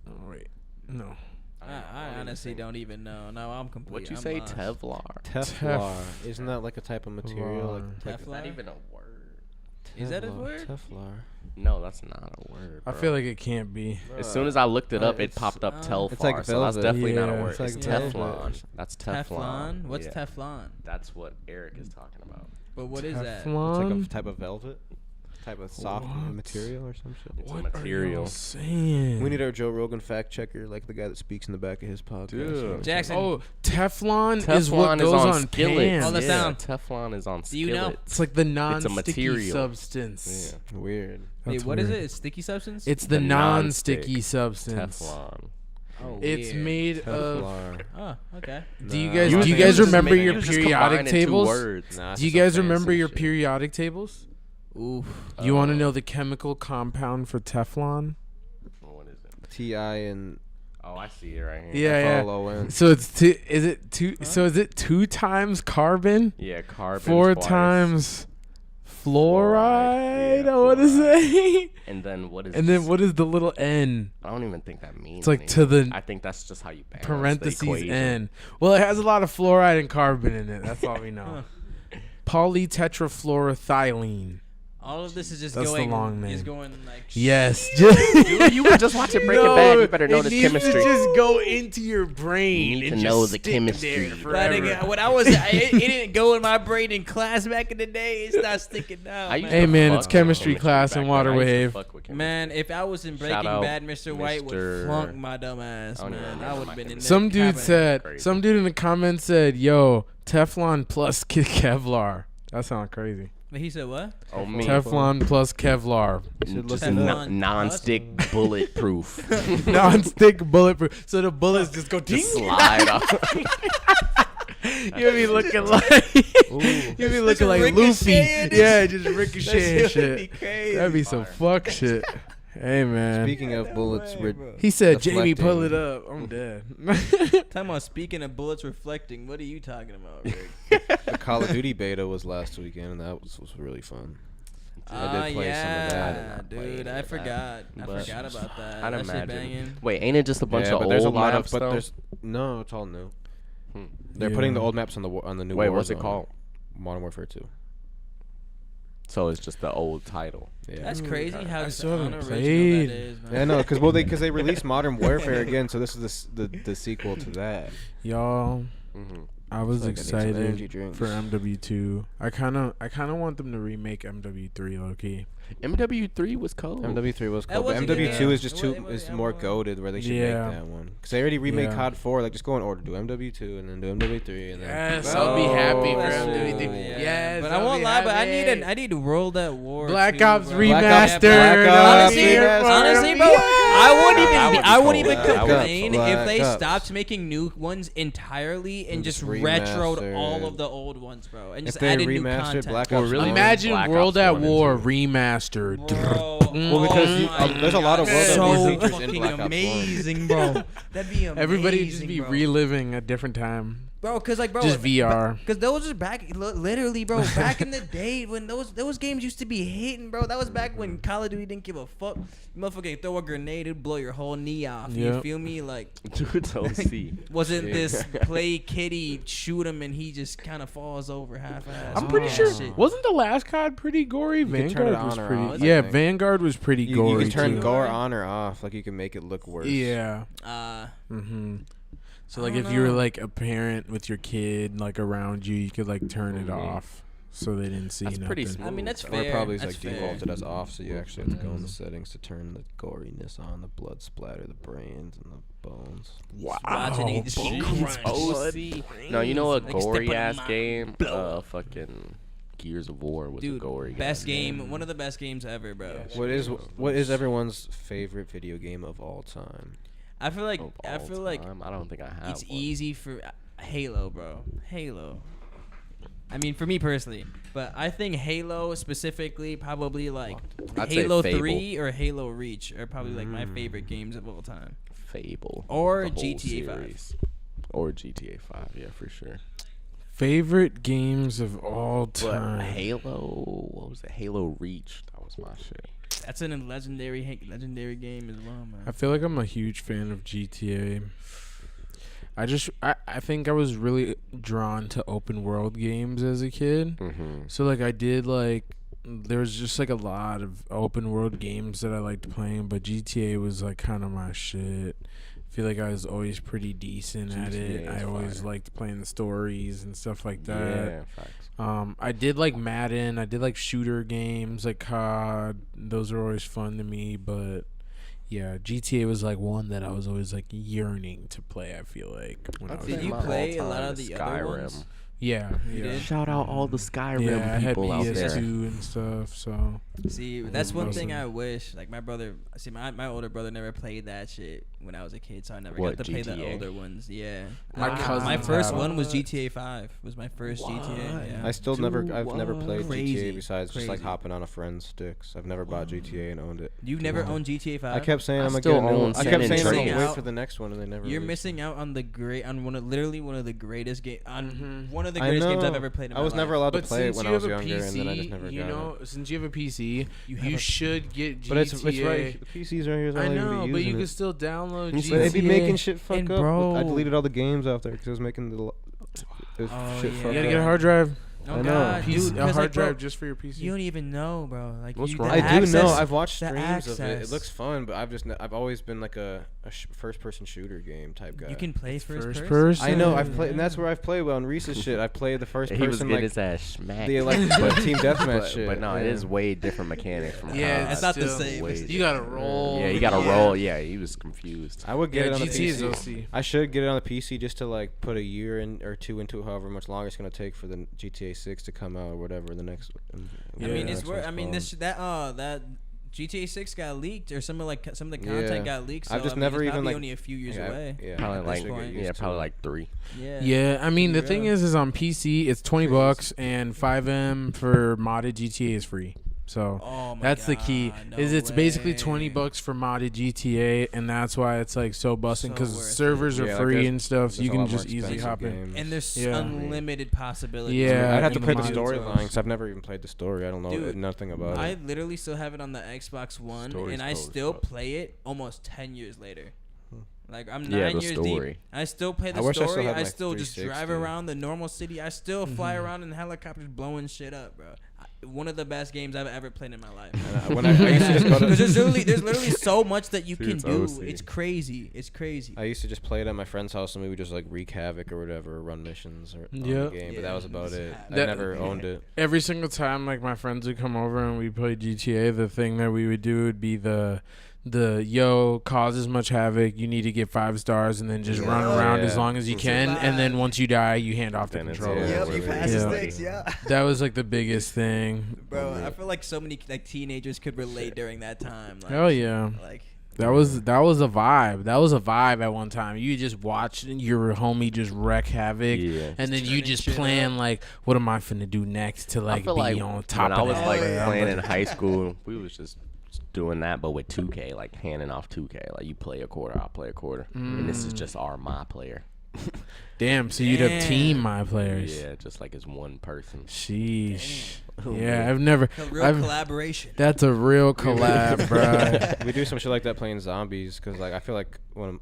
Oh wait, no. I honestly don't even know. No, I'm completely. What'd you I'm say, lost. Teflar? Teflar. Isn't that like a type of material? Like, Teflar. Is Teflar? that even a word? Is that a Teflar, word? Teflar. No, that's not a word. I bro. feel like it can't be. As soon as I looked it up, it it's- popped up Telfar. it's like so that's velvet. definitely not a Yeah, word. it's It's, like Teflon. velvet. That's Teflon. Teflon? What's Yeah. Teflon? That's what Eric is talking about. But what is that? It's like Teflon? a type of velvet, type of soft What? material or some shit. It's a What material. are y'all saying? We need our Joe Rogan fact checker, like the guy that speaks in the back of his podcast. Dude. Jackson. Oh, Teflon, is Teflon what goes on skillets. pans. Oh, that's yeah, down. Teflon is on Do you know? skillets. It's like the non-sticky material. substance. Yeah. Weird. Wait, That's what is weird. it? It's sticky substance? It's the The non-sticky non-stick substance. Teflon. oh, It's weird. made of. Teflar. Oh, okay. Do you Nah, guys? I Do think you it guys was just remember made- your it was periodic tables? Nah, it's Do you just some guys remember fancy your shit. periodic tables? Oof. You want to know the chemical compound for Teflon? What is it? T.I. and Oh, I see it right here. Yeah, yeah. FLON. So it's two. Is it two? So is it 2 times carbon, Yeah, carbon. 4 twice. times Fluoride, fluoride? yeah, I want to say. And then what is? And then this? what is the little n? I don't even think that means. It's like to anything. the I think that's just how you balance parentheses the equation. n. Well, it has a lot of fluoride and carbon in it. That's all we know. Polytetrafluoroethylene. All of this is just That's the going. long Is name. going like. Yes. Dude, you were just watching Breaking Bad. You better know it this needs chemistry. to just go into your brain. You need and to just know the stick chemistry. there But But forever. when I was, it didn't go in my brain in class back in the day. It's not sticking now. I used man. Hey, to man, fuck it's with chemistry class back in then. I used to Waterwave. fuck with chemistry. Man, if I was in Breaking out Bad, Mr. White would Mr. flunk my dumb ass, I don't even man. I remember would my have been in chemistry. that Some dude cabinet. said, Crazy. some dude in the comments said, "Yo, Teflon plus Kevlar." That sounds crazy. But he said what? Oh, me. Teflon plus Kevlar, should look Just it up. non-stick bulletproof. non-stick bulletproof. So the bullets just go ding. Just slide off. You be looking like you be looking like Luffy. ricocheting. Yeah, just ricocheting That shit would be shit. crazy. That'd be some fuck shit. Hey man. Speaking of bullets, way, bro. He said, "Jamie, deflecting. pull it up." I'm dead. Talking about speaking of bullets reflecting, what are you talking about, Rick? the Call of Duty beta was last weekend, and that was really fun. I did play some of that. Yeah, play any dude, I of that. forgot. I But forgot about that. I'd that shit imagine. banging. Wait, ain't it just a bunch Yeah, of but old there's a lot maps, of, but though? there's no, it's all new. Hmm. They're putting the Yeah. old maps on the new. Wait, what's it Warzone. called? Modern Warfare 2. So it's just the old title. Yeah. That's crazy how I still haven't unoriginal played. that is, man. Yeah, no, because they released Modern Warfare again, so this is the sequel to that. Y'all, Mm-hmm. I was It's like I need some energy excited drinks. for MW2. I kind of want them to remake MW3 low key. MW3 was cold. MW3 was That cool, but wasn't even- MW2 is just it too wa- it is wa- more yeah. goated where they should Yeah. make that one because they already remade Yeah. COD 4. Like just go in order, do MW2 and then do MW3 and then. Yes, I'll be happy for That's MW3. true, Yes, but I I'll won't be lie. But happy. I need World at War. Black 2, Ops bro. remastered. Black Ops Honestly, remastered. honestly, bro, I wouldn't even That would complain Black if they Ops. stopped making new ones entirely and just retroed all of the old ones, bro, and If just they added new remastered content. Black Well, Ops, really? 1, Imagine Black World Ops at 1 and War 2. remastered. Bro, Well, because there's a lot of World at War so features in fucking Black Ops 1. amazing, bro. That'd be amazing. Everybody would just be bro. reliving a different time. Bro, cause like, bro, Just VR. Cause those are back, literally, bro. Back in the day when those games used to be hitting, bro. That was back when Call of Duty didn't give a fuck. Motherfucker, throw a grenade, it'd blow your whole knee off. You Yep. feel me? Like, Dude, it's OC. wasn't this play kitty shoot him and he just kind of falls over half-assed? I'm pretty Oh, sure. shit. Wasn't the last COD pretty gory? could turn it Vanguard on was or pretty. off, I Yeah, think. Vanguard was pretty You gory. can turn too. gore on or off. Like you can make it look worse. Yeah. Uh, So I like don't if you were know. like a parent with your kid like around you, you could like turn it off so they didn't see That's nothing. pretty smooth. I mean, that's Or fair. it probably is That's like fair. defaulted as off, so you actually have to go in the settings to turn the goriness on, the blood splatter, the brains, and the bones. Watching it just Oh, crunch. OC. No, you know what Like a step gory on ass my game? Fucking Gears of War was a Dude, gory best game. game, one of the best games ever, bro. What is everyone's favorite video game of all time? I feel like Of I all feel like time? I don't think I have it's one. easy for Halo, bro. Halo. I mean, for me personally, but I think Halo specifically, probably like I'd say Halo Fable. 3 or Halo Reach are probably like my favorite games of all time. Fable. Or the whole GTA 5. series. Or GTA 5, yeah, for sure. Favorite games of all But time. Halo, what was it? Halo Reach. That was my shit. That's a legendary game as well, man. I feel like I'm a huge fan of GTA. I think I was really drawn to open world games as a kid. Mm-hmm. So like I did like there was just like a lot of open world games that I liked playing, but GTA was like kind of my shit. I feel like I was always pretty decent at it. GTA is I always fire. liked playing the stories and stuff like that. Yeah, facts. I did like Madden. I did like shooter games like COD. Those are always fun to me, but yeah, GTA was like one that I was always like yearning to play. I feel like when I was I'd Did say you my play a all-time lot of is the other Skyrim. ones? yeah, You yeah. did? Shout out all the Skyrim Yeah, I had people out PS2 there. and stuff. So See, that's one thing awesome. I wish. Like my brother, my older brother never played that shit when I was a kid, so I never What, got to play the GTA? older ones. Yeah, My cousins my first have. one was GTA 5. Was my first GTA. Yeah. I still I've never played Crazy. GTA besides just like Crazy. hopping on a friend's sticks. I've never bought GTA and owned it. You've never owned GTA 5? I kept saying I I'm gonna still get a new own one. I San kept saying I'm Andreas. gonna wait for the next one, and they never. You're released missing out on the great on one of the greatest game on one of the I greatest games I've know. ever played in I my was life. never allowed to but play it since when you I was have a younger, PC, and then I just never you got know, it. since you have a PC, You you have should get GTA. But it's right. The PC's right here. So I I'll even know, be but you using can it. still download But GTA. they be making shit fuck And up. bro- I deleted all the games out there because it was making the Oh, shit yeah. fuck You gotta up. get a hard drive. Oh I know. God, PC, dude, a because, hard like, bro, drive just for your PC. You don't even know, bro. Like What's you, wrong? the I do know. access- I've watched the streams of it. It access. looks fun, but I've always been like a first-person shooter game type guy. You can play First first person. I know. I've Yeah. played, and that's where I've played. Well, on Reese's shit, I've played the first He was person getting like his ass smacked. the like team deathmatch shit. But no, it Yeah. is way different mechanics from Yeah, COD. It's not the still- same. Way It's- You gotta roll. Yeah, you gotta roll. Yeah, he was confused. I would get it on the GTA is PC. OC. I should get it on the PC just to like put a year in or two into it, however much longer it's gonna take for the GTA 6 to come out or whatever the next. I Yeah, mean, it's next where one's I mean called. this that GTA 6 got leaked or some of the content Yeah. got leaked. So, I've just I mean, never it's even, probably like- only a few years Yeah, away. yeah, Probably I like should get used to probably it. like 3. Yeah. Yeah, I mean the Yeah. thing is on PC it's $20 and $5 for modded GTA is free. So Oh my that's the key. God, no Is it's basically way. $20 for modded GTA, and that's why it's like so busting So because worth it. servers are Yeah, like free there's- and stuff. So There's you a can lot more just easily expensive hop in. games. And there's Yeah. unlimited possibilities. Yeah, I'd have to in play the the modded storyline stuff. because I've never even played the story. I don't know Dude, nothing about I it. literally still have it on the Xbox One, Story's and I dope as still fuck. play it almost 10 years later. Like I'm 9 Yeah, the years story. deep. I still play the I wish I still story. had I my still just drive 360. around the normal city. I still fly around in helicopters blowing shit up, bro. One of the best games I've ever played in my life. When I used to just go to, Because there's literally so much that you Dude, can it's do. OC. It's crazy. It's crazy. I used to just play it at my friend's house and we would just like wreak havoc or whatever, or run missions or on Yeah. the game. But that was about it. I That- never owned it. Every single time like my friends would come over and we play GTA, the thing that we would do would be the cause as much havoc, you need to get 5 stars and then just run around as Yeah. long as you can, and then once you die you hand off the Then it's controller. yeah, Yep, you whatever. pass the Yeah. sticks, yeah. That was like the biggest thing. Bro, I feel like so many like teenagers could relate during that time. Like, Hell yeah. Like That was a vibe. That was a vibe at one time. You just watched your homie just wreak havoc, and then you just plan like, what am I finna do next to like be like on top when of I was that? like playing in high school, we was just doing that, but with 2K, like handing off 2K. Like you play a quarter, I'll play a quarter, and this is just my player. Damn, so you'd have team my players. Yeah, just like it's one person. Sheesh. Damn. Yeah, I've never. A real collaboration. That's a real collab, bro. We do some shit like that playing zombies because like I feel like when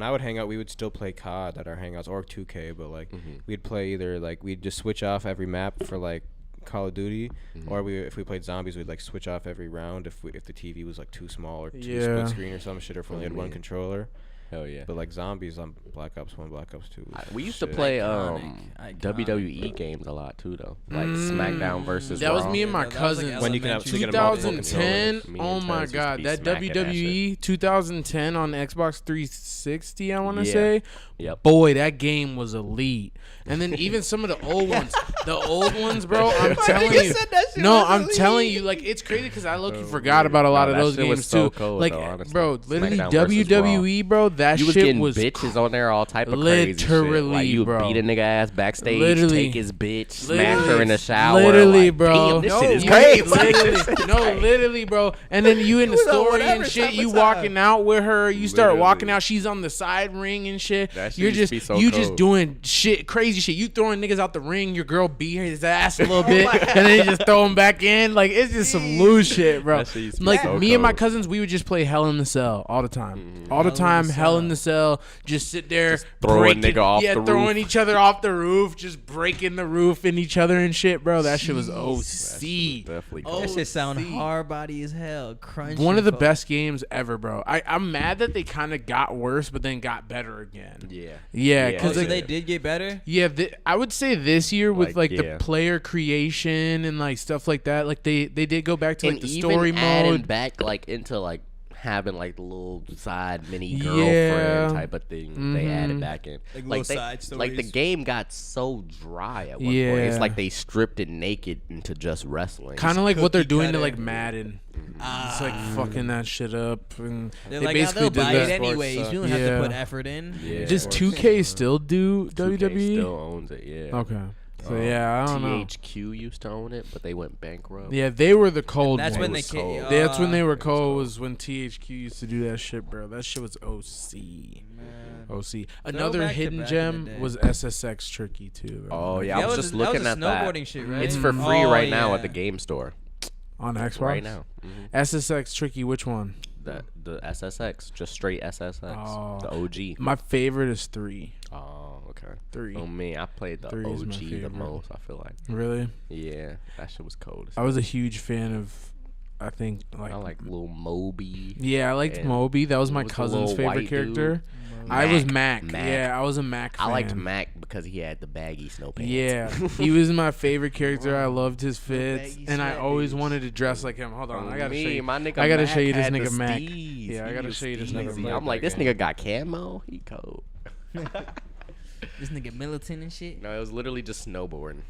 I would hang out, we would still play COD at our hangouts or 2K, but like we'd play either like we'd just switch off every map for like Call of Duty, or if we played zombies, we'd like switch off every round if the TV was like too small or too split screen or some shit, or if we only had one controller. Hell yeah. But like zombies on Black Ops 1, Black Ops 2. We used to play WWE games a lot too, though. Like SmackDown versus That was Raw. me and my cousins. When you can have 2010. Me and Oh my Tez used to god, be that smacking that WWE 2010 on Xbox 360. I want to Yeah. say. Yep. Boy, that game was elite. And then even some of the old ones, bro. I'm telling you. No, I'm telling you, like it's crazy because I low-key forgot about a lot of that those shit was games so too. cold, Like, though, honestly. bro, literally SmackDown versus WWE, bro. That You was shit getting was bitches on there, all type of crazy shit. literally, Like you bro. beat a nigga ass backstage, Literally. take his bitch, smash her in the shower. Literally, like, bro. Damn, this shit is you- crazy. literally, bro. And then you in the was on story whatever and shit. type You of walking out with her. You start Literally. walking out. She's on the side ring and shit. That shit You're used to just be so just cold. doing shit, crazy shit. You throwing niggas out the ring. Your girl beat his ass a little Oh bit, and then you just throw him back in. Like it's just some loose shit, bro. That shit used to be Like so me and my cold. cousins, we would just play Hell in the Cell all the time. All the time, Hell in the Cell. Just sit there, throwing breaking, nigga off the throwing roof. each other off the roof, just breaking the roof in each other and shit, bro. That shit was OC. Definitely Oh, cold. That shit sound see. hard body as hell. Crunchy. One of the fuck. best games ever, bro. I'm mad that they kind of got worse, but then got better again. Yeah. Yeah, Yeah. because Oh, so like, they did get better. yeah, I would say this year with Like, like the yeah. player creation and like stuff like that, like they did go back to like And the even story adding mode. back like into like having like the little side mini girlfriend Yeah. type of thing. They added back in. Like Like little they, side like the stories. game got so dry at one point. Yeah. It's like they stripped it naked into just wrestling. Kind of like what they're cookie doing to cutter. like Madden. It's like fucking that shit up, and They're they like, basically they'll did buy it that. anyways. You don't have Yeah. to put effort in. Yeah. Does 2K still do 2K WWE? still owns it, yeah. Okay, so yeah, I don't know. THQ used to own it, but they went bankrupt. Yeah, they were the cold That's ones. when they was came. cold. That's when they were was cold. cold. Was when THQ used to do that shit, bro. That shit was OC. OC. Another Throwback to hidden back in gem the day. was SSX Tricky too. Bro. Oh yeah, I That was was just a- that looking was a at that. snowboarding shit, right? It's for free Oh, right now yeah. at the game store. On Xbox Right now. SSX Tricky. Which one? The SSX, just straight SSX, Oh. the OG. My favorite is 3. Oh, okay. 3. Oh me, I played the 3 is my OG the favorite. most. I feel like. Really? Yeah, that shit was cold. as I was a huge fan of. I think like. I like Lil Moby. Yeah, I liked and Moby. That was my who was the cousin's little favorite white character. dude? I was Mac. Mac. Mac. Yeah, I was a Mac fan. I liked Mac because he had the baggy snow pants. Yeah, he was my favorite character. I loved his fits, baggy and I always sweatpants. wanted to dress like him. Hold on, I gotta show you. My nigga I gotta Mac show you this had the nigga Mac. steez. Yeah, I He gotta was show you this steezy. nigga Mac. I'm like, this nigga got camo. He cold. This nigga militant and shit. No, it was literally just snowboarding.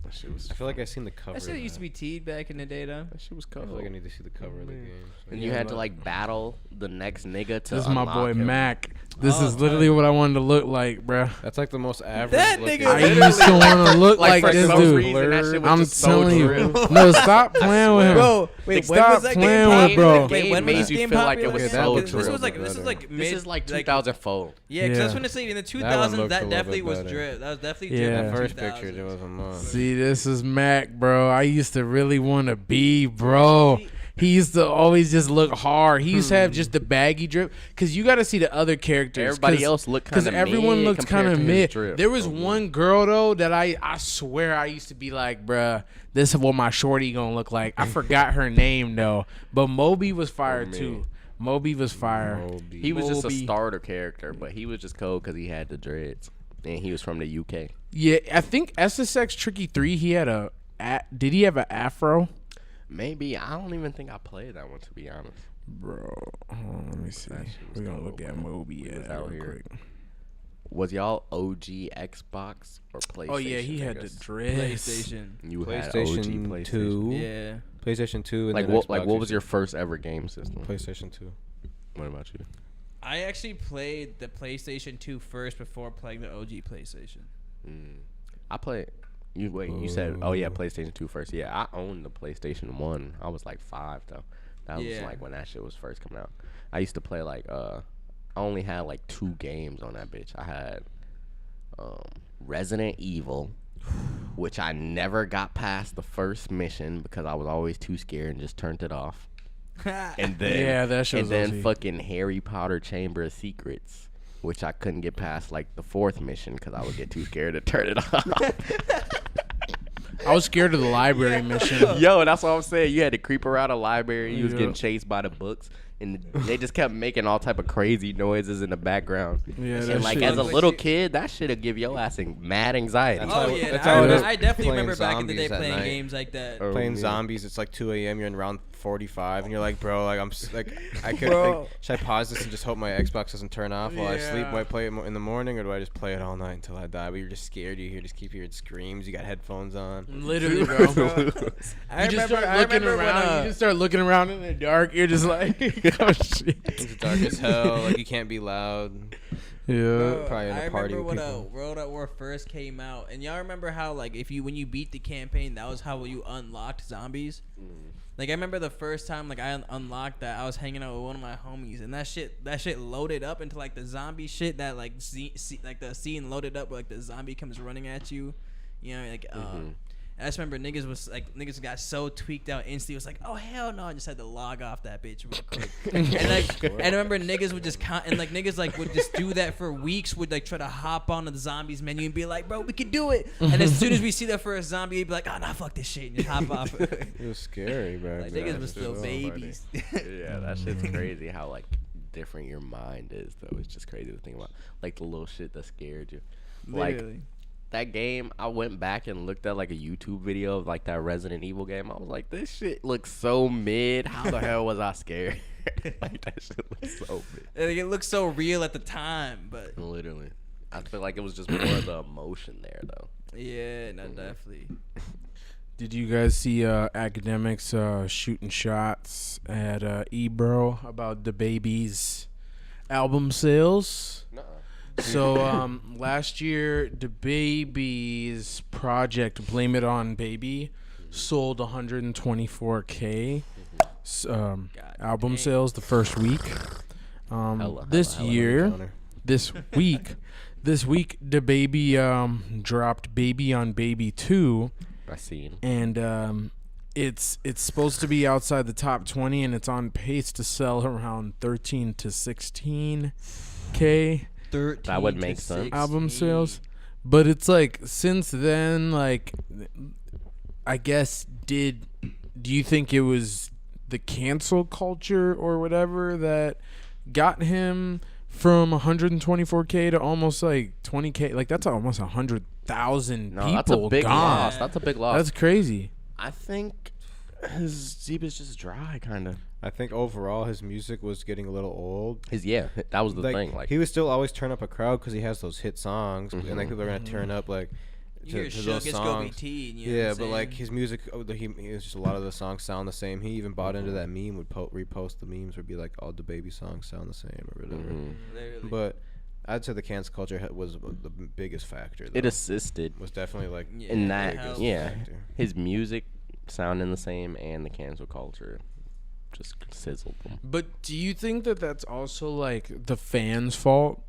That shit was. I feel like I seen the cover. That shit of used to be teed back in the day, though. That shit was I cold. feel like I need to see the cover of the game. So And yeah, you had to but- like battle the next nigga to This is my unlock boy him. Mac. This Oh, is literally what I wanted to look like, bruh. That's like the most average. That looking- nigga I literally used to want to look like for this some dude. reason, that shit was I'm just so telling you. drip. No, stop playing with him. Bro, wait, when Stop was that playing game with popular? bro. Wait, when Made was this you game feel like it popular was again? so This was like drip. this was like mid. This is like 2004. Yeah, because I was Yeah. gonna say in the one 2000s looks a that little definitely bit was better. drip. That was definitely Yeah. drip. The in the first 2000s. picture, there was a month. See, this is Mac, bro. I used to really want to be, bro. He used to always just look hard. He used to have just the baggy drip. Because you got to see the other characters. Everybody else looked Because kinda everyone mid looked compared kind of to his mid. drip. There was one girl, though, that I swear I used to be like, bruh, this is what my shorty gonna look like. I forgot her name, though. But Moby was fire, man. too. Moby was fire. He was just a Moby. starter character, but he was just cold because he had the dreads, and he was from the UK. Yeah, I think SSX Tricky 3, he had did he have an afro? Maybe I don't even think I played that one, to be honest. Bro, hold on, let me see. That shit was We're gonna cold, look at bro. Moby We was real out here. quick. Was y'all OG Xbox or PlayStation? Oh yeah, he had the niggas? dreads. PlayStation. You had OG PlayStation PlayStation. 2. Yeah. PlayStation 2 and Like then what? Xbox Like what was used your first ever game system? PlayStation 2. What about you? I actually played the PlayStation 2 first before playing the OG PlayStation. I played. You said, oh yeah, PlayStation 2 first. Yeah, I owned the PlayStation 1. I was like 5 though. That was Yeah. like when that shit was first coming out. I used to play like I only had like 2 games on that bitch. I had Resident Evil, which I never got past the first mission because I was always too scared and just turned it off. And then Yeah, that shit was and then OG. fucking Harry Potter Chamber of Secrets, which I couldn't get past like the 4th mission because I would get too scared to turn it off. I was scared of the library mission. Yo, that's what I'm saying. You had to creep around a library. You was getting Yep. chased by the books, and they just kept making all type of crazy noises in the background. Yeah, that And like shit as a was- little kid, that shit'll give your ass mad anxiety. That's Oh how- yeah, that's how it is I definitely playing remember back in the day zombies at playing night. games like that. Oh, Playing yeah. zombies, it's like 2 a.m. You're in round 45, and you're like, bro, like I could. Bro. Like, should I pause this and just hope my Xbox doesn't turn off while I sleep? Yeah. Do I play it in the morning, or do I just play it all night until I die? But you're just scared. Just keep hearing screams. You got headphones on. Literally, bro. I You just remember. start I looking remember around. when You just start looking around in the dark. You're just like, oh shit. It's dark as hell. Like you can't be loud. Yeah. Probably in a I party remember with when people. World at War first came out, and y'all remember how like when you beat the campaign, that was how you unlocked zombies. Like I remember the first time like I unlocked that, I was hanging out with one of my homies, and that shit loaded up into like the zombie shit that like like the scene loaded up where like the zombie comes running at you, you know, like I just remember niggas got so tweaked out instantly. It was like, oh hell no! I just had to log off that bitch real quick. And like, and I remember niggas would just niggas like would just do that for weeks. Would like try to hop on the zombies menu and be like, bro, we can do it. And as soon as we see the first zombie, he'd be like, oh nah, fuck this shit, and just hop off. It was scary, bro. Like niggas was still babies. Yeah, that shit's crazy how like different your mind is though. It's just crazy to think about. Like the little shit that scared you. Like Literally. that game, I went back and looked at like a YouTube video of like that Resident Evil game. I was like, this shit looks so mid. How the hell was I scared? Like that shit looks so mid. Like, it looked so real at the time, but Literally. I feel like it was just more of the emotion there though. yeah, no, definitely. Did you guys see academics shooting shots at Ebro about the baby's album sales? Nuh-uh. So last year, the Baby's project "Blame It On Baby" sold 124K album dang. sales the first week. This year, this week, the Baby dropped "Baby on Baby 2," I seen. and it's supposed to be outside the top 20, and it's on pace to sell around 13 to 16K. That would make sense. Album sales, but it's like since then, like I guess do you think it was the cancel culture or whatever that got him from 124K to almost like 20K? Like that's almost 100,000 No, people that's a big gone. loss. That's a big loss. That's crazy. I think his Zeb is just dry, kind of. I think overall his music was getting a little old. That was the thing. Like he would still always turn up a crowd because he has those hit songs, and like people are gonna turn up like You hear to Suge, those it's gonna be songs. tea. You know Yeah, what but I'm like saying? his music, he was just a lot of the songs sound the same. He even bought into that meme, would repost the memes, would be like all the Baby songs sound the same or whatever. Literally. But I'd say the cancel culture was the biggest factor. Though. it assisted was definitely like Yeah, in it that. helped. Yeah, factor. his music sounding the same and the cancel culture just sizzled them. But do you think that that's also like the fans' fault?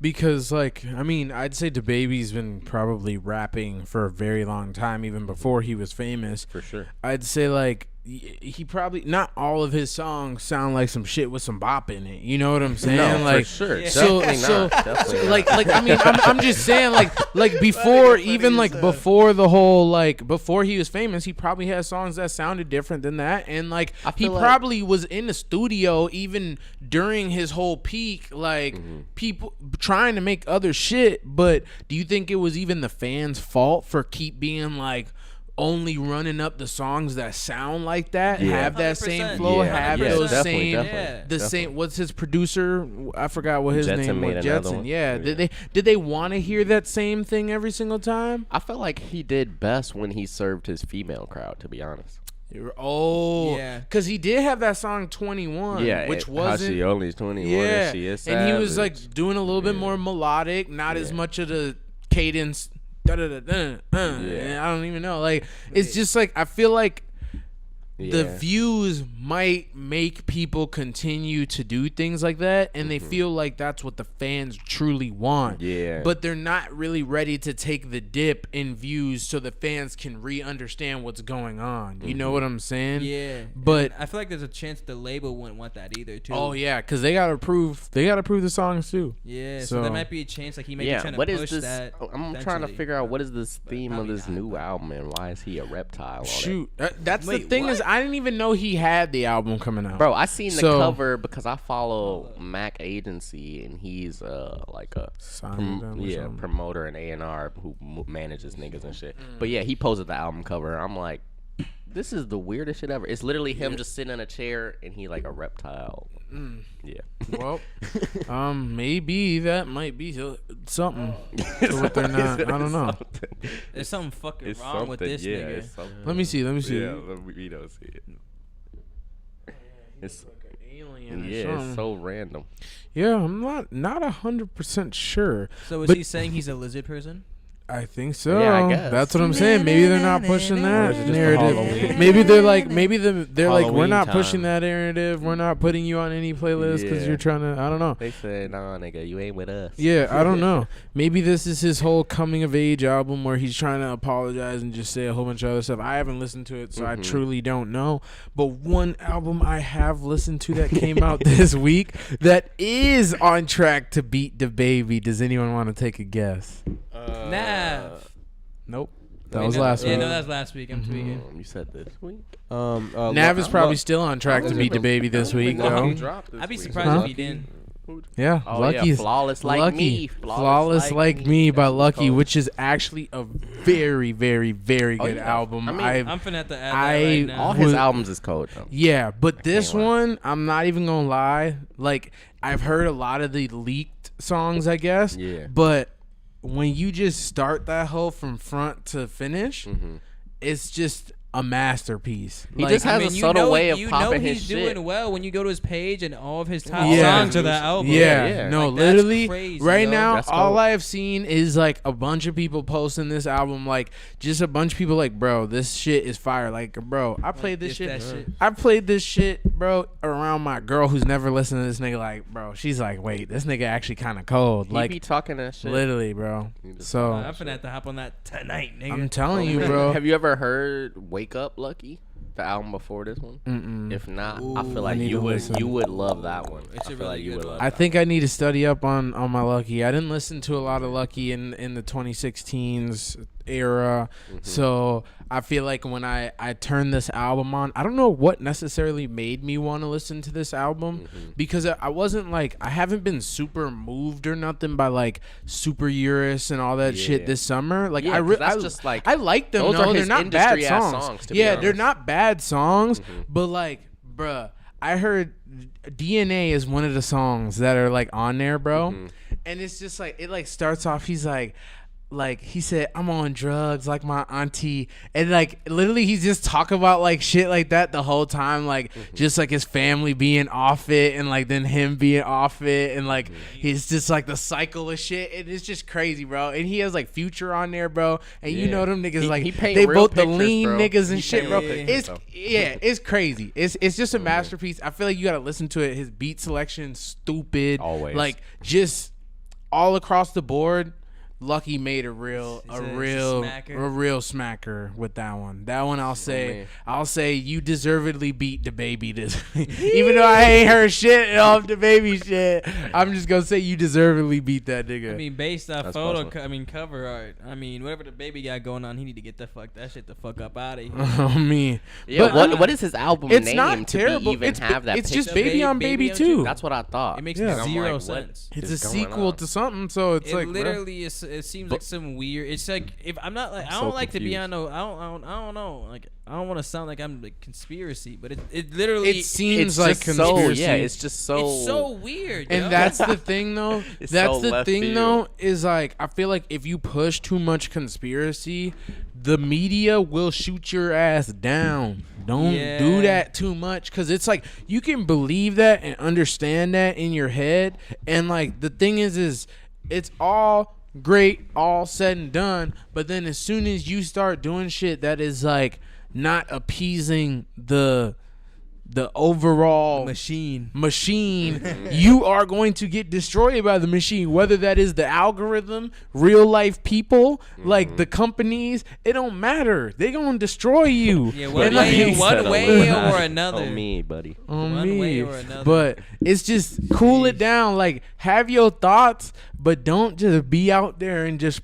Because like I mean, I'd say DaBaby's been probably rapping for a very long time, even before he was famous. For sure. I'd say like he probably not all of his songs sound like some shit with some bop in it. You know what I'm saying? No, like for sure. Yeah. Definitely so not. Definitely not. like I mean I'm just saying like before even like before the whole like before he was famous, he probably had songs that sounded different than that, and like I he feel like- probably was in the studio even during his whole peak, like people trying to make other shit. But do you think it was even the fans' fault for keep being like only running up the songs that sound like that, Yeah. have that same 100%. flow, Yeah, have yeah, those definitely, same definitely, the definitely. same. What's his producer? I forgot what his Jetson name made was. another Jetson. one. Yeah. Yeah. Did they want to hear that same thing every single time? I felt like he did best when he served his female crowd, to be honest. Oh, Yeah. because he did have that song 21, Yeah, which how wasn't. she only 21 Yeah, and she is and he was savage. like doing a little bit Yeah. more melodic, not as Yeah. much of the cadence. Da, da, da, da, and I don't even know. Like, it's just like I feel like the views might make people continue to do things like that, and they feel like that's what the fans truly want. Yeah. But they're not really ready to take the dip in views so the fans can re-understand what's going on. You know what I'm saying? Yeah. But and I feel like there's a chance the label wouldn't want that either, too. oh yeah, because they gotta approve the songs too. Yeah, so So- there might be a chance like he may be trying to what push is this? that. I'm trying to eventually. figure out what is this theme of probably this not, new but- album and why is he a reptile on Shoot, that's the Wait, thing is what? I didn't even know he had the album coming out. it? Bro, I seen the So- cover because I follow Mac Agency and he's like a Signed with them or something. promoter and A&R who manages niggas and shit. But yeah, he posted the album cover. I'm like, this is the weirdest shit ever. It's literally him just sitting in a chair and he like a reptile. Yeah. Well, maybe that might be something to what they're not. I don't know. There's something fucking It's wrong with this yeah, nigga. it's something. Let me see. Yeah, we don't see it. It's Alien or yeah, something. it's so random. Yeah, I'm not 100% sure. So is But- he saying he's a lizard person? I think so. Yeah, I guess. That's what I'm saying. Maybe they're not pushing Or that is it just for narrative. Halloween? Maybe they're like, they're like, we're Halloween not time. pushing that narrative. We're not putting you on any playlist because Yeah. you're trying to. I don't know. They said, nah, nigga, you ain't with us. Yeah, I don't know. Maybe this is his whole coming of age album where he's trying to apologize and just say a whole bunch of other stuff. I haven't listened to it, so I truly don't know. But one album I have listened to that came out this week that is on track to beat the baby. Does anyone want to take a guess? Nav. Nope. That Wait, was no, last yeah, week. no, that was last week. I'm tweaking. You said this week. Nav is probably still on track to beat the baby this week, though. I'd be surprised Huh? if he didn't. Yeah, Oh, Lucky's yeah, Flawless Like Lucky. Me. Flawless Like Me by That's what it's Lucky, called. which is actually a very, very, very Oh, good yeah. album. I mean, I'm finna have to add I- that right now. All his was- albums is cold, though. Yeah, but this can't lie. one, I'm not even gonna lie. Like, I've heard a lot of the leaked songs, I guess. Yeah. But when you just start that whole from front to finish, it's just a masterpiece. He just has a subtle way of popping his he's shit. doing well when you go to his page and all of his top Yeah. songs are that album. Yeah, Yeah. no, Like, that's literally, crazy, right yo. now, That's all cold. I have seen is like a bunch of people posting this album, like just a bunch of people like, bro, this shit is fire. Like, bro, I played this diss shit. that shit. I played this shit, bro, around my girl who's never listened to this nigga. Like, bro, she's like, wait, this nigga actually kind of cold. He Like, be talking that shit. literally, bro. So I'm finna have to hop on that tonight, nigga. I'm telling you, bro. Have you ever heard "Wake Up, Lucky"? The album before this one. If not, I feel like I need you to would listen. you would love that one. It's I a feel like really you good would one. love. I that think I need to study up on my Lucky. I didn't listen to a lot of Lucky in the 2016s era, so I feel like when I turned this album on, I don't know what necessarily made me want to listen to this album because I wasn't like I haven't been super moved or nothing by like Super Eurus and all that shit Yeah. this summer. Like Yeah, I 'cause that's just like- I like them. those No, are they're his not bad industry-ass songs. songs, to be Yeah, they're honest. not bad songs, but like, bruh, I heard DNA is one of the songs that are like on there, bro. And it's just like it like starts off. He's like he said, I'm on drugs like my auntie, and like literally he's just talking about like shit like that the whole time, like just like his family being off it and like then him being off it, and like he's just like the cycle of shit, and it's just crazy, bro. And he has like Future on there, bro, and you Yeah. know them niggas He like paint they real both the pictures, lean bro. niggas and He shit, paint bro. real pictures, It's though. yeah, it's crazy. It's just a masterpiece. I feel like you gotta listen to it. His beat selection, stupid, Always. like just all across the board. Lucky made a real smacker with that one. That one man. I'll say you deservedly beat the baby this even though I ain't heard shit off the baby shit. I'm just gonna say you deservedly beat that nigga. I mean, based off That's photo, possible. cover art. I mean, whatever the baby got going on, he need to get that shit the fuck up out of here. I mean, Yeah, but what is his album it's name not to terrible. be even It's have that? it's just picture? baby on Baby baby on too. That's what I thought. It makes Yeah. I'm zero like, what sense. It's is a going sequel on? to something, so it's It like bro. literally is. It seems like some weird. It's like if I'm not like I so don't like to be confused. on no. I don't know. Like I don't want to sound like I'm like conspiracy, but it literally It seems It's like just so conspiracy. yeah. It's just so. it's so weird. And yo. that's the thing, though. It's That's so the left thing, field. though, is like I feel like if you push too much conspiracy, the media will shoot your ass down. Don't do that too much, because it's like you can believe that and understand that in your head, and like the thing is it's all great, all said and done, but then as soon as you start doing shit that is like not appeasing the overall machine, you are going to get destroyed by the machine, whether that is the algorithm, real life people, like the companies. It don't matter, they gonna destroy you. One way or another. On me, buddy. On way or another. But it's just cool it down, like have your thoughts, but don't just be out there and just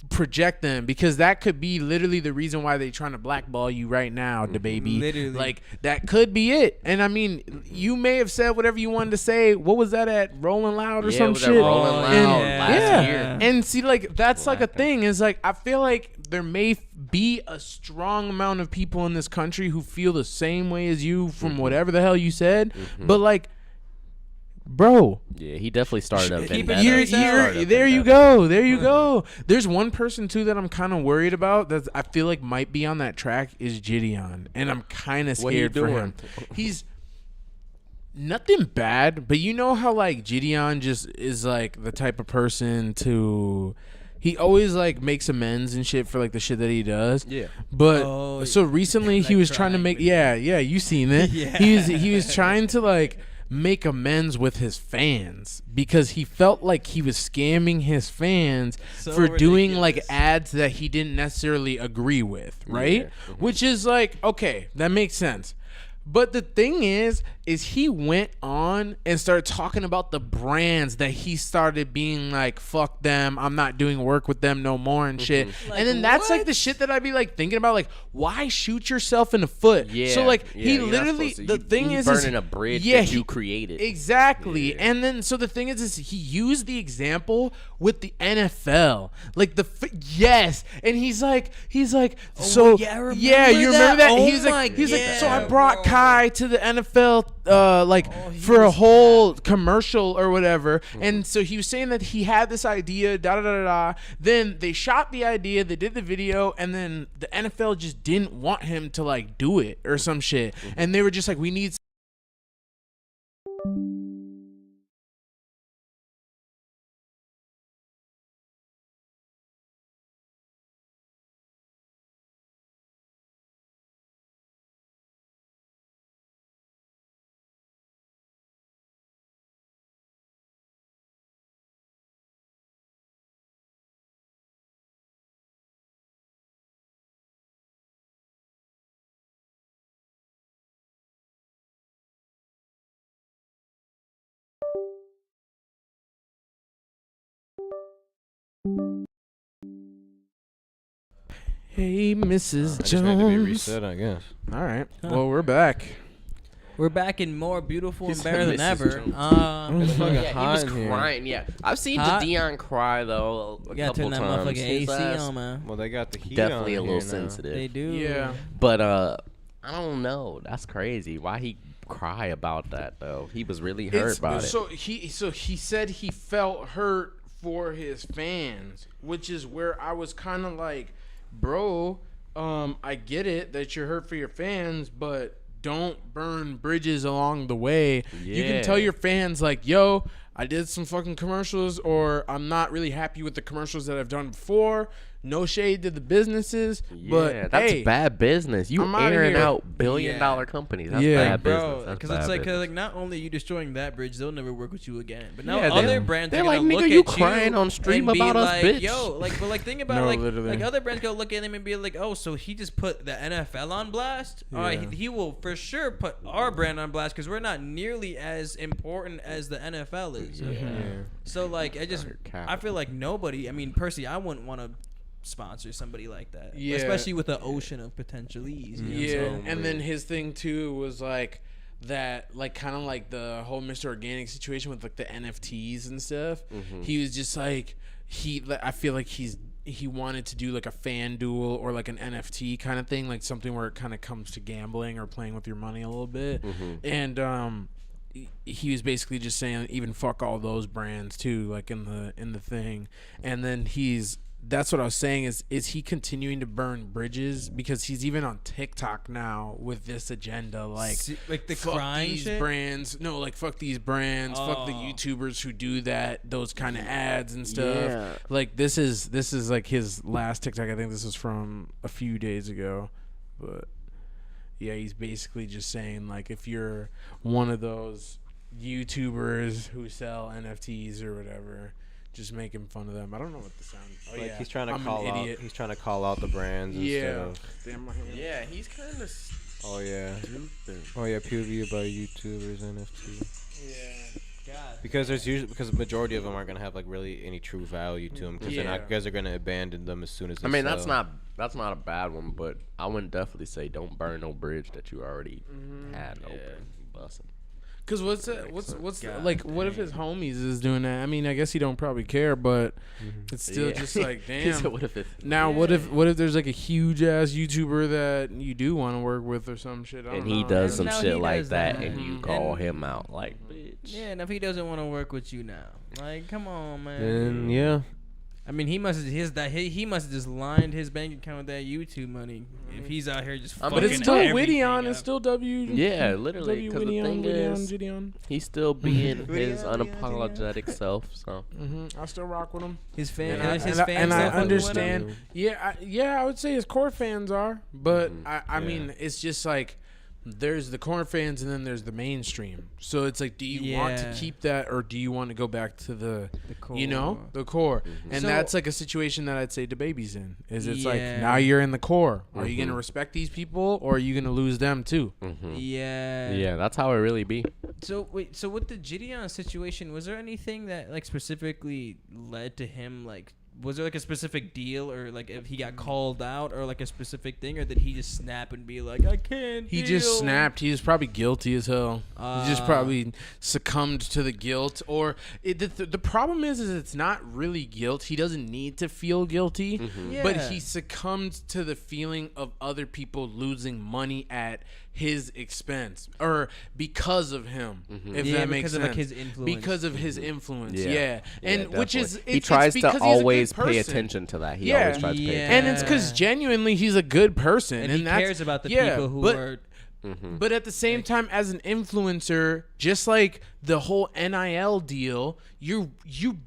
project them, because that could be literally the reason why they trying to blackball you right now, the baby. Literally. Like that could be it. And I mean, you may have said whatever you wanted to say. What was that at Rolling Loud or some shit? Rolling Loud last year. And see, like that's like a thing. Is like I feel like there may be a strong amount of people in this country who feel the same way as you from whatever the hell you said, but like, bro, yeah, he definitely started a vendetta. There you go. There's one person too that I'm kind of worried about that I feel like might be on that track is Gideon, and I'm kind of scared for him. He's nothing bad, but you know how like Gideon just is like the type of person to. He always like makes amends and shit for like the shit that he does. Yeah. But so recently he was trying to make you seen it. He was trying to like make amends with his fans because he felt like he was scamming his fans for doing like ads that he didn't necessarily agree with, right? Which is like, okay, that makes sense. But the thing is he went on and started talking about the brands that he started being like, fuck them, I'm not doing work with them no more and shit. Like, and then that's like the shit that I'd be like thinking about, like, why shoot yourself in the foot? Yeah. So like he literally the thing is burning a bridge that you created. Exactly. Yeah. And then so the thing is he used the example with the NFL. Like and he's like you remember that? He's like, so I brought Kai to the NFL for a whole commercial or whatever. And so he was saying that he had this idea, then they shot the idea, they did the video, and then the NFL just didn't want him to like do it or some shit. And they were just like, we need Hey, Mrs. Jones. Had to be reset, I guess. All right. Well, we're back. We're back and more beautiful and better than ever. It's fucking hot he was in here. crying. Yeah, I've seen Dion cry though. You gotta turn that motherfucking AC on, man. Well, they got the heat definitely on a little here sensitive. They do. Yeah. But I don't know. That's crazy. Why he cry about that though? He was really hurt about it. So he said he felt hurt for his fans, which is where I was kind of like, bro, I get it that you're hurt for your fans, but don't burn bridges along the way. You can tell your fans like, yo, I did some fucking commercials, or I'm not really happy with the commercials that I've done before. No shade to the businesses, but that's hey, bad business. You airing out billion-dollar companies. That's bad business. Because it's like, not only are you destroying that bridge, they'll never work with you again. But now other brands they're are like, gonna nigga, look you at crying you on stream and about be us, like, bitch. yo, like think about like other brands go look at him and be like, oh, so he just put the NFL on blast. All right, he will for sure put our brand on blast because we're not nearly as important as the NFL is. So like, I feel like nobody. I mean, personally, I wouldn't want to sponsor somebody like that, especially with the ocean of potential ease. And then his thing too was like that, like kind of like the whole Mr. Organic situation with like the NFTs and stuff. He was just like I feel like he wanted to do like a FanDuel or like an NFT kind of thing, like something where it kind of comes to gambling or playing with your money a little bit. And he was basically just saying even fuck all those brands too, like in the thing. And then he's that's what I was saying is he continuing to burn bridges because he's even on TikTok now with this agenda like the fuck crying these shit? brands, no, like fuck these brands, fuck the YouTubers who do those kind of ads and stuff. Like this is like his last TikTok. I think this is from a few days ago, but yeah, he's basically just saying like if you're one of those YouTubers who sell NFTs or whatever, just making fun of them. I don't know what the sound. Oh Like yeah, he's trying to I'm call an out. idiot. He's trying to call out the brands and stuff. Damn my hand. Yeah, he's kind of. Oh yeah. Stupid. Oh yeah. POV about YouTubers NFT. Yeah. God. Because the majority of them aren't gonna have like really any true value to them because you guys are gonna abandon them as soon as. They I mean, sell. that's not a bad one, but I wouldn't definitely say don't burn no bridge that you already had open. Bussin'. Cause what's like? What if his homies is doing that? I mean, I guess he don't probably care, but it's still just like, damn. So what if it's what if there's like a huge ass YouTuber that you do want to work with or some shit? I don't and he know. does some Now shit he like does that, that. and you call him out like, bitch. Yeah, and if he doesn't want to work with you now, like, come on, man. Then yeah. I mean, he must have just lined his bank account with that YouTube money. If he's out here just, But But it's fucking still everything Whittion. up. It's still W. Yeah, literally. W Because the Whittion, thing is, Gideon. he's still being Whittion, his unapologetic self. So I still rock with him. His fan, And his I fans don't fuck with understand. him. Yeah, I would say his core fans are, but I mean, it's just like there's the core fans and then there's the mainstream. So it's like, do you want to keep that or do you want to go back to the core. you know, the core? And So- that's like a situation that I'd say DaBaby's in. Is it's like Yeah. now you're in the core. Are you gonna respect these people or are you gonna lose them too? Yeah. yeah, that's how it really be. So wait, so with the Gideon situation, was there anything that like specifically led to him like? Was there like a specific deal or like if he got called out or like a specific thing or did he just snap and be like I can't? He just snapped. He was probably guilty as hell. He just probably succumbed to the guilt. Or the problem is it's not really guilt. He doesn't need to feel guilty, but he succumbed to the feeling of other people losing money at his expense or because of him. If that makes because sense. of like his influence. Because of his influence, Yeah. and which is definitely. He it's tries because to he's a good always pay person. attention to that. He Yeah. always tries to pay Yeah. attention. And it's because genuinely he's a good person, and and he that's, cares about the yeah, people who but, are. But at the same time, as an influencer, just like the whole NIL deal, you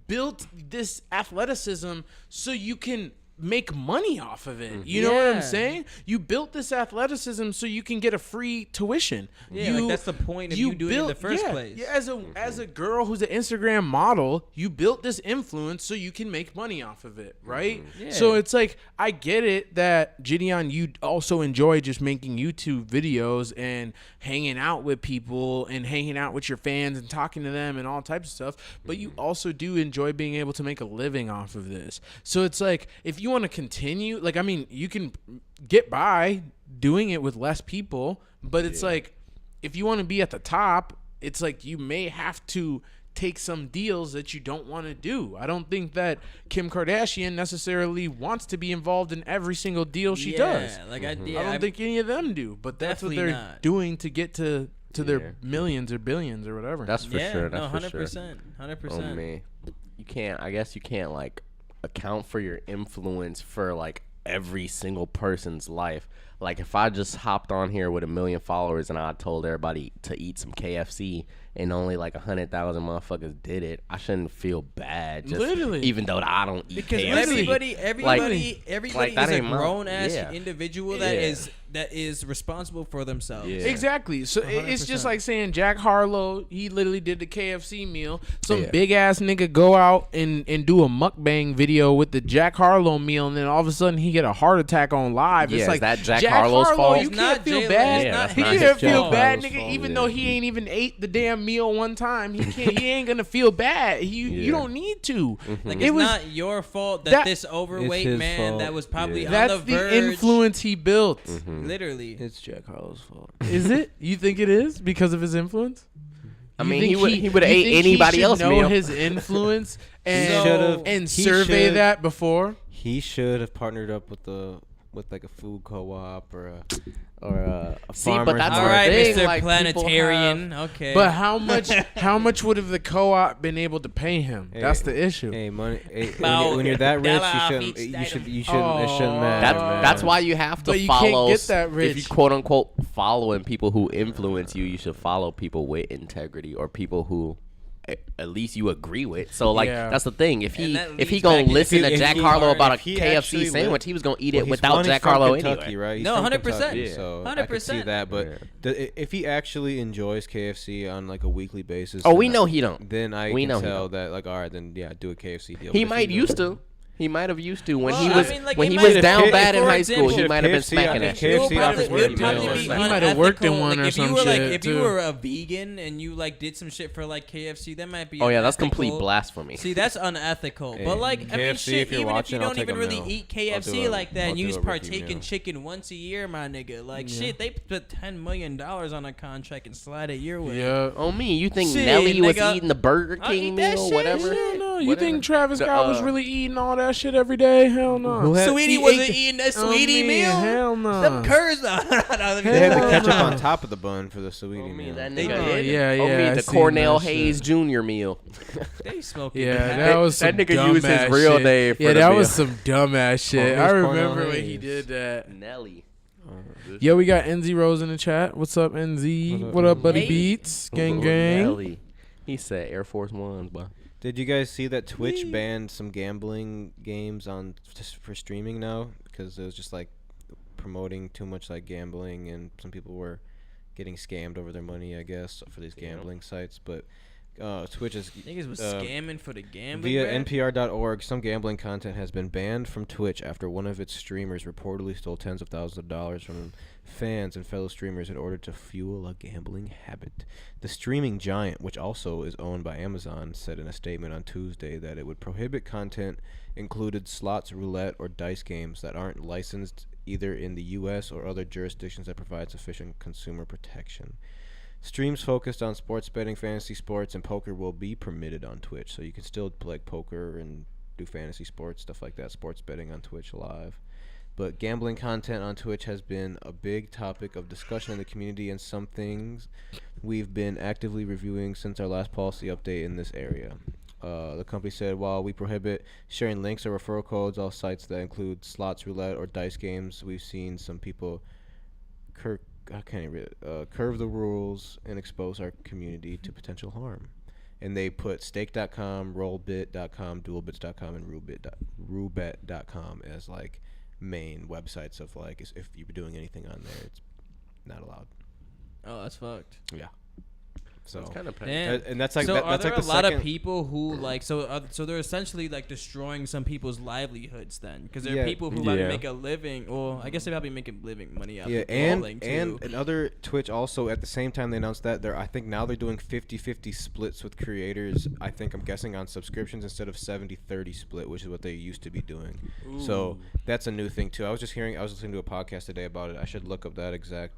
built this athleticism so you can make money off of it. You know what I'm Yeah. saying? You built this athleticism so you can get a free tuition. Yeah, like that's the point of you doing it in the first place. Yeah, as a girl who's an Instagram model, you built this influence so you can make money off of it, right? Yeah. So it's like I get it that Gideon, you also enjoy just making YouTube videos and hanging out with people and hanging out with your fans and talking to them and all types of stuff, but you also do enjoy being able to make a living off of this. So it's like if you want to continue, like I mean, you can get by doing it with less people, but it's like if you want to be at the top, it's like you may have to take some deals that you don't want to do. I don't think that Kim Kardashian necessarily wants to be involved in every single deal she does. Like I don't think any of them do, but that's what Definitely they're not. doing to get to their millions or billions or whatever. That's for sure. No, That's for sure. 100%. Oh man, you can't. I guess you can't like account for your influence for like every single person's life. Like if I just hopped on here with 1 million followers and I told everybody to eat some KFC and only like 100,000 motherfuckers did it, I shouldn't feel bad. Just Literally. even though I don't eat Because KFC. everybody like, that is a ain't my- grown ass yeah. individual Yeah. that is responsible for themselves. Yeah. Exactly. So it's just 100%. like saying Jack Harlow, he literally did the KFC meal. Some Yeah. big ass nigga go out and do a mukbang video with the Jack Harlow meal, and then all of a sudden he get a heart attack on live. Yeah, it's is like that Jack Harlow's fault? You It's can't not feel Jay-Z. bad. Yeah, that's He not can't his feel fault. bad, Harlow's nigga. fault, Even yeah. though he ain't even ate the damn meal one time, he ain't gonna feel bad. You Yeah. don't need to. Like It it's was not your fault that, that- this overweight his man fault. that was probably on that's the the verge. influence he built. Literally. It's Jack Harlow's fault. Is it? You think it is because of his influence? I You mean, think he would have you ate think he anybody should else know meal. his influence should've- and he survey should- that before. He should have partnered up with like a food co-op or See, but farmers that's All the right, thing, Mr. like, people Planetarian. Okay. But how much would have the co-op been able to pay him? Hey, That's the issue. Hey, money. Hey, About when you're that rich, $1 you each shouldn't. item. It shouldn't matter. That's why you have to But you follow. can't get that rich. If you quote unquote following people who influence you, you should follow people with integrity or people who at least you agree with. So like Yeah. that's the thing. If And he that if he leads gonna back to- listen to if Jack he- Harlow about a if he KFC actually sandwich, lived- he was gonna eat Well, it he's without funny Jack from Harlow Kentucky, anyway. right? He's No, from 100%. Kentucky, Yeah. So I could see 100%. that, but Yeah. if he actually enjoys KFC on like a weekly basis, Oh, then we know he don't. Then I We can know he tell don't. that like, all right, then yeah, do a KFC deal. He But if might you used know- to. He might have used to when Well, he I was mean, like, when it he might was have- down if- bad in for high school. He example, might have been KFC smacking that KFC shit. It would offers probably, good it'd probably deals. be He might have unethical. worked in one like, or if you some were like shit, if you too. were a vegan and you like did some shit for like KFC, that might be. Oh yeah, that's unethical. complete blasphemy. See, that's unethical. Hey, but like, I mean, KFC, shit. if you're Even if watching, you I'll don't take even a really meal. eat I'll KFC do a- like that, I'll and you do just a Ricky partake in meal. chicken once a year, my nigga. Like Yeah. shit, they put $10 million on a contract and slide it your way. Yeah. Oh me, you think Shit, Nelly was nigga. eating the Burger I'll King eat that meal, shit, whatever? Hell no. You Whatever. think Travis The, Scott was really eating all that shit every day? Hell no. Who had- Sweetie He wasn't ate the- eating that Oh, sweetie man, meal. Hell no. Them curds. They had the Hell ketchup no. on top of the bun for the sweetie Oh me, meal. that They nigga. did. Yeah, Oh yeah, me, I the seen Cornell that Hayes shit. Jr. meal. They smoking. Yeah, that. that was some That nigga used his dumbass real shit. name for Yeah, the that meal. was some dumbass shit. Who's I Cornell remember when he Hayes? did that. Nelly. Yo, we got NZ Rose in the chat. What's up, NZ? What up, buddy? Hey. Beats, gang, Ooh, gang. Nelly. He said Air Force Ones, boy. Did you guys see that Twitch banned some gambling games on just for streaming now because it was just like promoting too much like gambling and some people were getting scammed over their money, I guess, for these gambling sites. But Twitch is Niggas was scamming for the gambling. via bread? NPR.org. Some gambling content has been banned from Twitch after one of its streamers reportedly stole tens of thousands of dollars from fans and fellow streamers in order to fuel a gambling habit. The streaming giant, which also is owned by Amazon, said in a statement on Tuesday that it would prohibit content included slots, roulette, or dice games that aren't licensed either in the U.S. or other jurisdictions that provide sufficient consumer protection. Streams focused on sports betting, fantasy sports, and poker will be permitted on Twitch, so you can still play poker and do fantasy sports, stuff like that, sports betting on Twitch live. But gambling content on Twitch has been a big topic of discussion in the community and some things we've been actively reviewing since our last policy update in this area. The company said, while we prohibit sharing links or referral codes, all sites that include slots, roulette, or dice games, we've seen some people curve the rules and expose our community to potential harm. And they put stake.com, rollbit.com, dualbits.com, and roulbet.com as like main websites of like if you're doing anything on there, it's not allowed. Oh, that's fucked. Yeah. So It's kind of Damn. and that's like So are that's there like a the lot second, of people who like so they're essentially like destroying some people's livelihoods then because there are Yeah. people who probably Yeah. make a living. Well, I guess they probably making living money out yeah, of and gambling too. another Twitch also at the same time they announced that I think now they're doing 50-50 splits with creators. I think I'm guessing on subscriptions instead of 70-30 split, which is what they used to be doing. So that's a new thing too. I was listening to a podcast today about it. I should look up that exact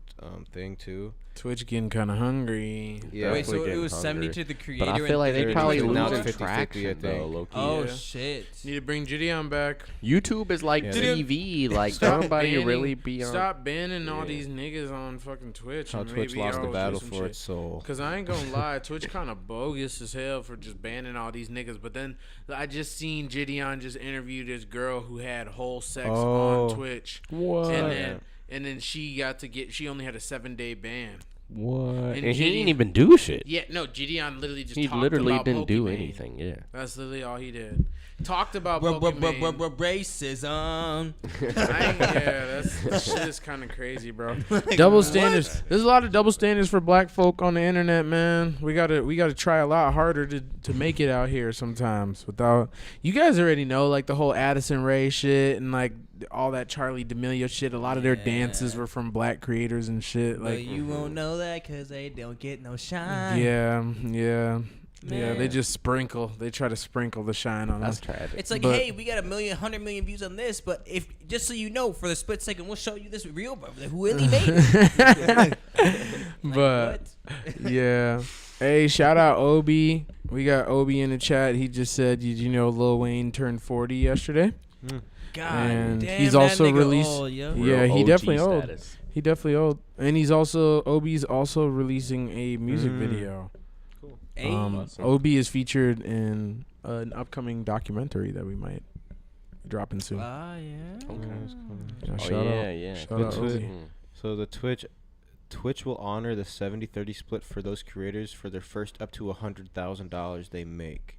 thing too. Twitch getting kind of hungry. Yeah. Wait, so Definitely it getting was 70 hungry. to the creator. But I feel like they and probably 30. Now losing it's 50-50, I traction though, think. low-key. Oh Yeah. shit! Need to bring Gideon back. YouTube is like Yeah. TV. Like Stop nobody banning- really be on. Stop banning all Yeah. these niggas on fucking Twitch. How and Twitch maybe lost the I'll do battle some for shit. its soul. Cause I ain't gonna lie, Twitch kind of bogus as hell for just banning all these niggas. But then I just seen Gideon just interview this girl who had whole sex Oh. on Twitch, What? and then she only had a 7-day ban. What? And he Gideon- didn't even do shit. Yeah, no, Gideon literally just He talked literally about didn't do Pokemon. anything. Yeah. That's literally all he did. Talked about Pokemon. Racism. That shit is kind of crazy, bro. Double standards. There's a lot of double standards for black folk on the internet, man. We gotta try a lot harder to make it out here sometimes. Without you guys already know, like the whole Addison Rae shit and like all that Charlie D'Amelio shit. A lot of their dances were from black creators and shit. But Like, you won't know that because they don't get no shine. yeah. They Man. just sprinkle. They try to sprinkle the shine on That's us. tragic. It's like, But- hey, we got 100 million views on this, but if just so you know, for the split second, we'll show you this real brother who really made it. But What? yeah. Hey, shout out Obi. We got Obi in the chat. He just said, did you know Lil Wayne turned 40 yesterday? God And damn, he's that also nigga released- old, yo. Yeah, he OG definitely old. status. He definitely old, and he's also Obi's also releasing a music video. Cool. Obi is featured in an upcoming documentary that we might be dropping soon. Ah, yeah. Okay. Yeah, Oh, shout yeah. Shout out Obi. So the Twitch will honor the 70-30 split for those creators for their first up to $100,000 they make.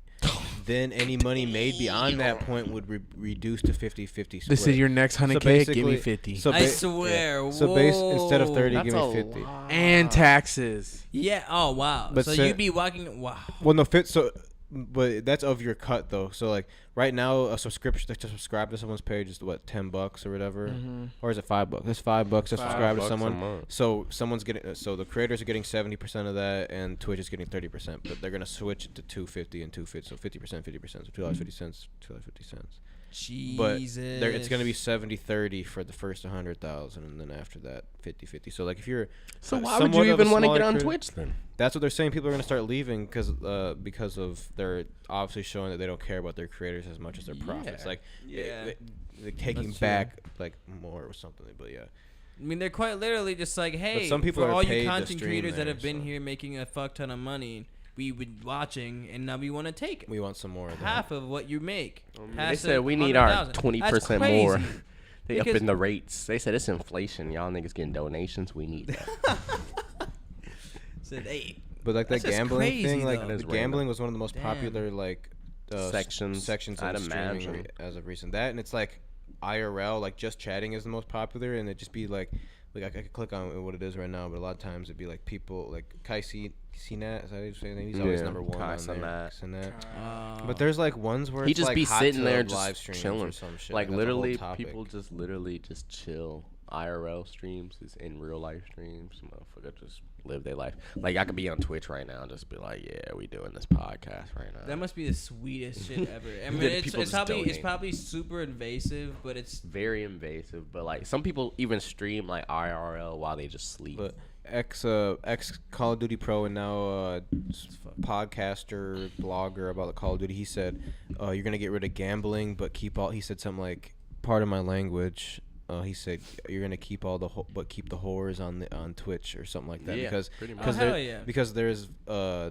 Then any money made beyond that point would reduce to 50-50 split. This is your next 100K. Give me 50. I swear. So instead of 30, That's give me a 50. lot. And taxes. Yeah. Oh wow. But So say- you'd be walking. Wow. Well, no, but that's of your cut though. So like right now, a subscription to subscribe to someone's page is what, $10 or whatever, or is it $5? It's $5 to subscribe to $5 a someone. month. So someone's getting, so the creators are getting 70% of that, and Twitch is getting 30%. But they're gonna switch it to 250 and 250, so 50%, 50%, so $2.50, $2.50. But Jesus. it's gonna be 70-30 for the first 100,000, and then after that 50-50. So like if you're So why would you somewhat of a even want to smaller get on creator- Twitch then? That's what they're saying. People are gonna start leaving because of they're obviously showing that they don't care about their creators as much as their profits. Yeah. Like Yeah. they're taking That's back like more or something. But yeah, I mean, they're quite literally just like, hey, some people for are all paid you to content stream creators that there, have been so. here making a fuck ton of money, we would watching, and now we want to take we want some more of that. half of what you make. They said we need our 20% more. They Because- up in the rates. They said it's inflation. Y'all niggas getting donations. We need that. Said, hey, But like That's that just gambling crazy, thing, like though. That is the gambling random. was one of the most Damn. popular like Sections, in I'd streaming imagine. as of recent. That and it's like IRL, like just chatting is the most popular, and it just be like I could click on what it is right now, but a lot of times it'd be like people like Kai CNAT, is that how you say his name? He's always Yeah, number one Kai on there. Sinat. Sinat. But there's like ones where He it's just like be hot sitting there tub just live streams chilling. or some shit. Like that's a whole literally, topic. people just literally just chill. IRL streams is in real life streams. Motherfucker just live their life. Like I could be on Twitch right now and just be like, yeah, we doing this podcast right now. that must be the sweetest shit ever. I mean, Then it's people just donate. probably super invasive, but it's Very invasive, but like some people even stream like IRL while they just sleep. But ex Call of Duty pro and now podcaster blogger about the Call of Duty. He said, "You're gonna get rid of gambling, but keep all." He said something like, "Part of my language." He said, "You're gonna keep all the but keep the whores on Twitch or something like that." Yeah, because pretty much. because hell there yeah. because there's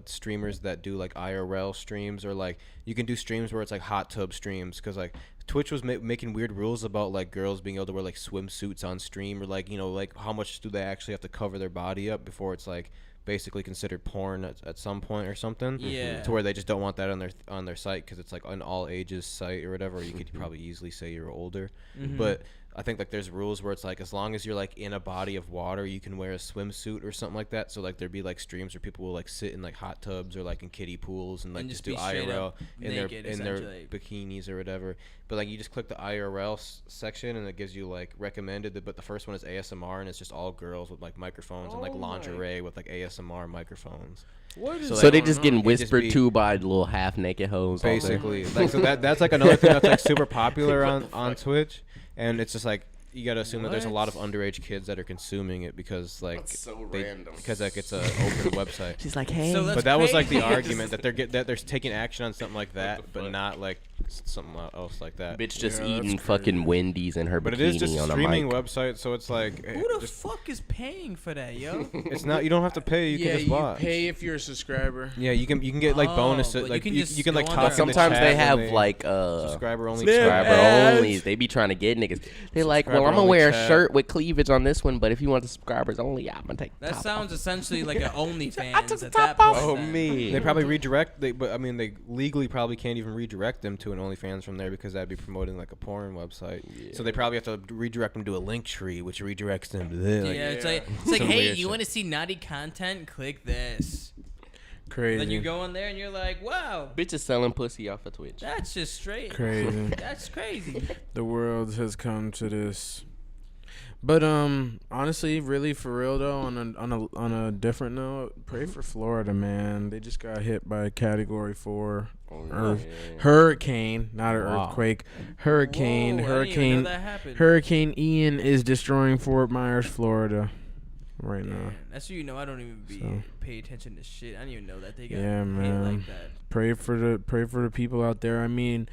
streamers that do like IRL streams, or like you can do streams where it's like hot tub streams, because like Twitch was making weird rules about like girls being able to wear like swimsuits on stream, or like, you know, like how much do they actually have to cover their body up before it's like basically considered porn at some point or something. Yeah. To where they just don't want that on their site because it's like an all ages site or whatever. You could probably easily say you're older, but I think like there's rules where it's like as long as you're like in a body of water, you can wear a swimsuit or something like that. So like there'd be like streams where people will like sit in like hot tubs or like in kiddie pools and like And just just do be straight IRL up in naked, their essentially. bikinis or whatever. But like you just click the IRL section and it gives you like recommended. But the first one is ASMR, and it's just all girls with like microphones and like lingerie with like ASMR microphones. So they just getting It just whispered be- to by little half naked hoes. all day. Basically, like so that's like another thing that's like super popular on Twitch, and it's just like you gotta assume that there's a lot of underage kids that are consuming it because like That's so random. because like it's a open website. She's like, hey. So that's But that was like the crazy. argument that they're taking action on something like that, but not like something else like that. bitch just Yeah, eating that's fucking Wendy's in her But bikini it is just a on a streaming mic. website, so it's like who the just- fuck is paying for that, yo? it's not, you don't have to pay. You can just watch. pay if you're a subscriber. Yeah, you can get like Oh, bonuses. but like you can just you can like go on talk. there. in the Sometimes chat they when have like subscriber only. subscriber ads. only. They be trying to get niggas. They like, well, Subscriber I'm gonna only wear a chat. shirt with cleavage on this one, but if you want the subscribers only, I'm gonna take. That top sounds essentially like an OnlyFans I took the at that top off. point. Oh, then. me. They probably redirect. But I mean, they legally probably can't even redirect them to an OnlyFans from there because that'd be promoting like a porn website. So they probably have to redirect them to a link tree, which redirects them to this. Yeah, it's like Some hey, weird you shit. want to see naughty content? Click this. Crazy. Then you go on there and you're like, wow, Bitches selling pussy off of Twitch. that's just straight. Crazy. That's crazy. The world has come to this. But honestly, really for real though, on a different note, pray for Florida, man. They just got hit by a Category 4 hurricane, not an earthquake. Hurricane. Whoa, I didn't even know that happened. Hurricane Ian is destroying Fort Myers, Florida, right now. Man, that's who you know. I don't even pay attention to shit. I didn't even know that they got Yeah, hit man. like that. Pray for the people out there. I mean,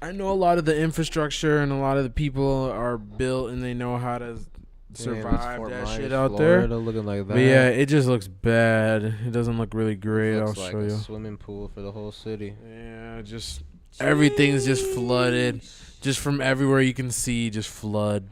I know a lot of the infrastructure and a lot of the people are built and they know how to survive that shit out there. Looking like that. But yeah, it just looks bad. It doesn't look really great. Looks I'll like show a you. swimming pool for the whole city. Yeah, just everything's just flooded. Just from everywhere you can see, just flood.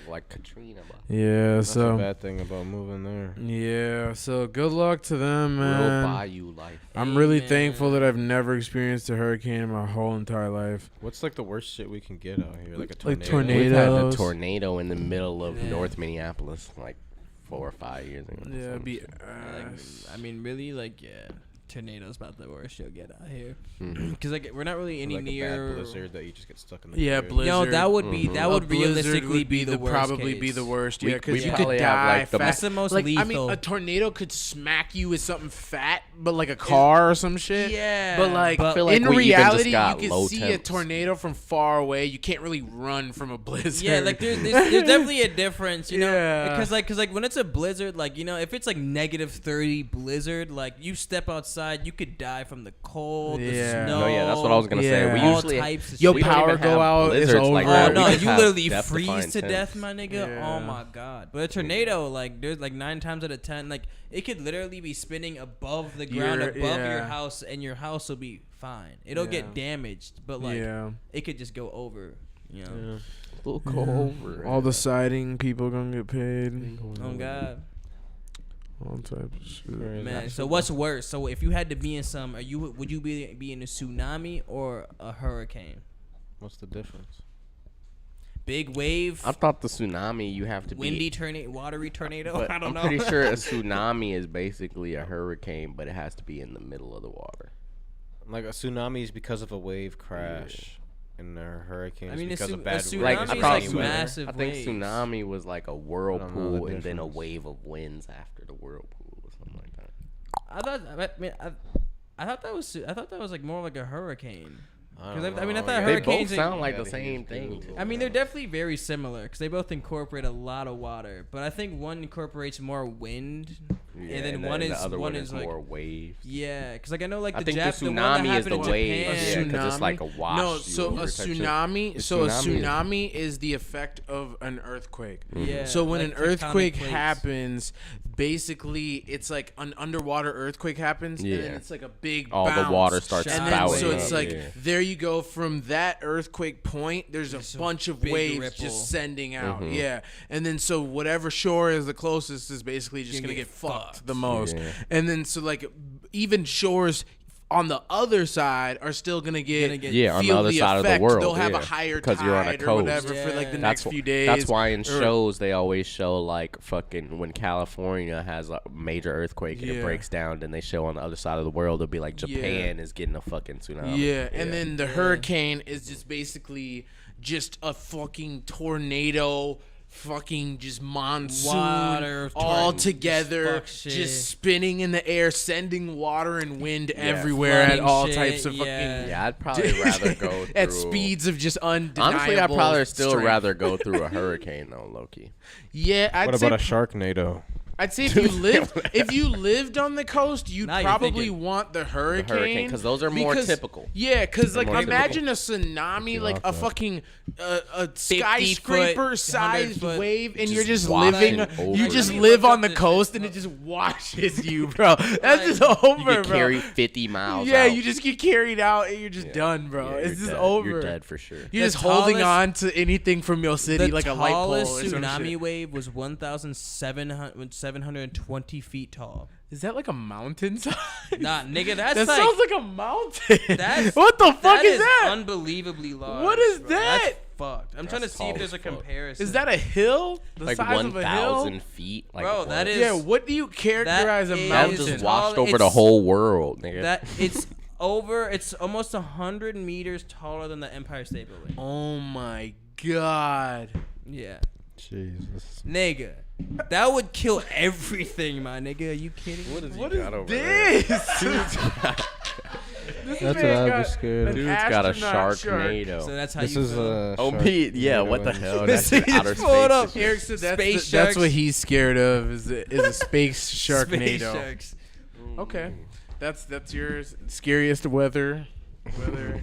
Like Katrina. Yeah, That's so a bad thing about moving there. yeah, so good luck to them, Real man. bayou life. I'm really Amen. thankful that I've never experienced a hurricane in my whole entire life. What's like the worst shit we can get out here? Like a Like tornado. We've had a tornadoes. tornado in the middle of Yeah. North Minneapolis like 4 or 5 years ago. Yeah, it'd be I mean, really, like, yeah, tornadoes about the worst you'll get out here. Mhm. Cause like we're not really any like a near bad blizzard that you just get stuck in the Yeah, crib. blizzard. Yo, that would be Mhm. that a would blizzard realistically would be the worst. probably be case. the worst. We- Yeah, because we you could probably have, die like, the fast. That's the most like, lethal. I mean, a tornado could smack you with something fat, but like a car or some shit. Yeah, But like, I feel like in we even just reality, you got can low see temps. a tornado from far away. You can't really run from a blizzard. Yeah, like there's definitely a difference, you know, Yeah. because like when it's a blizzard, like, you know, if it's like -30 blizzard, like you step outside, you could die from the cold, the Yeah. snow. No, yeah, that's what I was gonna say. We Yeah. all usually types of Yo, shit. we don't power even go have out, it's blizzards over. like Oh that. We no, just you have literally death-defying freeze to temps. death, my nigga. Yeah. Oh my god. But a tornado, like, there's like 9 times out of 10, like it could literally be spinning above the ground, You're- above your yeah. house, and your house will be fine. It'll Yeah. get damaged, but like yeah. it could just go over. You know. Yeah. We'll go over. All the siding people gonna get paid. Oh god. All types of shit. Crazy. Man, so what's worse? So if you had to be in some, would you be in a tsunami or a hurricane? What's the difference? Big wave, I thought the tsunami you have to windy be. tornado, watery tornado. But I don't I'm know. pretty sure a tsunami is basically a hurricane, but it has to be in the middle of the water. Like a tsunami is because of a wave crash, and a hurricane I is mean, because of a bad tsunami Like, is I like thought massive I think waves. tsunami was like a know the whirlpool and then a difference. wave of winds after the whirlpool or something like that. I thought that was like more like a hurricane. I 'Cause don't I mean, I know. thought Yeah. They hurricanes both are- sound like the Yeah, same huge thing. Google. too. I mean, they're definitely very similar because they both incorporate a lot of water. But I think one incorporates more wind, Yeah, and then the other one one is like more waves. yeah, because like I know like I the think the one that tsunami is happened the in wave. Japan. Yeah, 'cause it's like a wash. No, you so over a type shit. tsunami. The So a tsunami is- tsunami is the effect of an earthquake. Yeah, So when like an tectonic earthquake plates. happens, basically it's like an underwater earthquake happens, and then Yeah. it's like a big All the bounce. water starts Shock And then spouting so up. it's like yeah. there you go from that earthquake point. There's It's a a bunch of big waves ripple. just sending out. Mhm. Yeah, and then so whatever shore is the closest is basically just Gonna gonna get get fucked fucked. the most. Yeah. And then so like even shores on the other side are still gonna get Yeah, on the feel other side of the effect. world, They'll have yeah. a higher 'Cause you're on a tide or coast. whatever for like the Yeah. next few days. That's why in or- shows they always show like fucking when California has a major earthquake and Yeah. it breaks down, then they show on the other side of the world it'll be like Yeah. Japan is getting a fucking tsunami. Yeah, and then the hurricane is just basically just a fucking tornado, fucking just monsoon, Water, all torrent, together, fuck shit. just spinning in the air, sending water and wind Yeah, everywhere at flooding all shit, types of yeah. fucking. Yeah, I'd probably rather go through at speeds of just undeniable. Honestly, I'd probably still strength. rather go through a hurricane though, Loki. Yeah, I'd What say about a Sharknado? I'd say if you lived on the coast, you'd Now you're probably thinking. want the hurricane. hurricane, 'cause those are more typical. Yeah, because like more imagine a tsunami, like a fucking a skyscraper 100 sized foot, wave, and just you're just washing living. over You just you. live on the coast, and it just washes you, bro. That's just over, You bro. get carried 50 miles. Yeah, out. you just get carried out, and you're just Yeah. done, bro. Yeah, it's you're just dead. over. You're dead for sure. You're The just holding tallest- on to anything from your city, The like a light pole or tallest some tsunami shit. wave was 1,720 feet tall. Is that like a mountain size? Nah, nigga, that's That like sounds like a mountain. that's what the fuck that is that? Unbelievably large. What is bro. that? That's fucked. I'm trying to That's see if tall there's a as fuck. comparison. Is that a hill? The Like size of a hill? 1,000 feet. Like Bro, what? that is- Yeah, what do you characterize a is- That mountain? just tall- washed over the it's- whole world, nigga. that? It's over. It's almost 100 meters taller than the Empire State Building. Oh my god. Yeah, Jesus. nigga, that would kill everything, my nigga. Are you kidding? What is What he is got over this? That's what I'd be scared of. an Dude's got a astronaut shark. Sharknado. So that's how This you is feel. a. Oh, shark Pete, yeah, tornado what the and- hell? This That's is outer pull it space. up. and shit. Eric said Space that's what sharks. he's scared of is a space Space sharknado. sharks. Okay. That's your scariest weather. A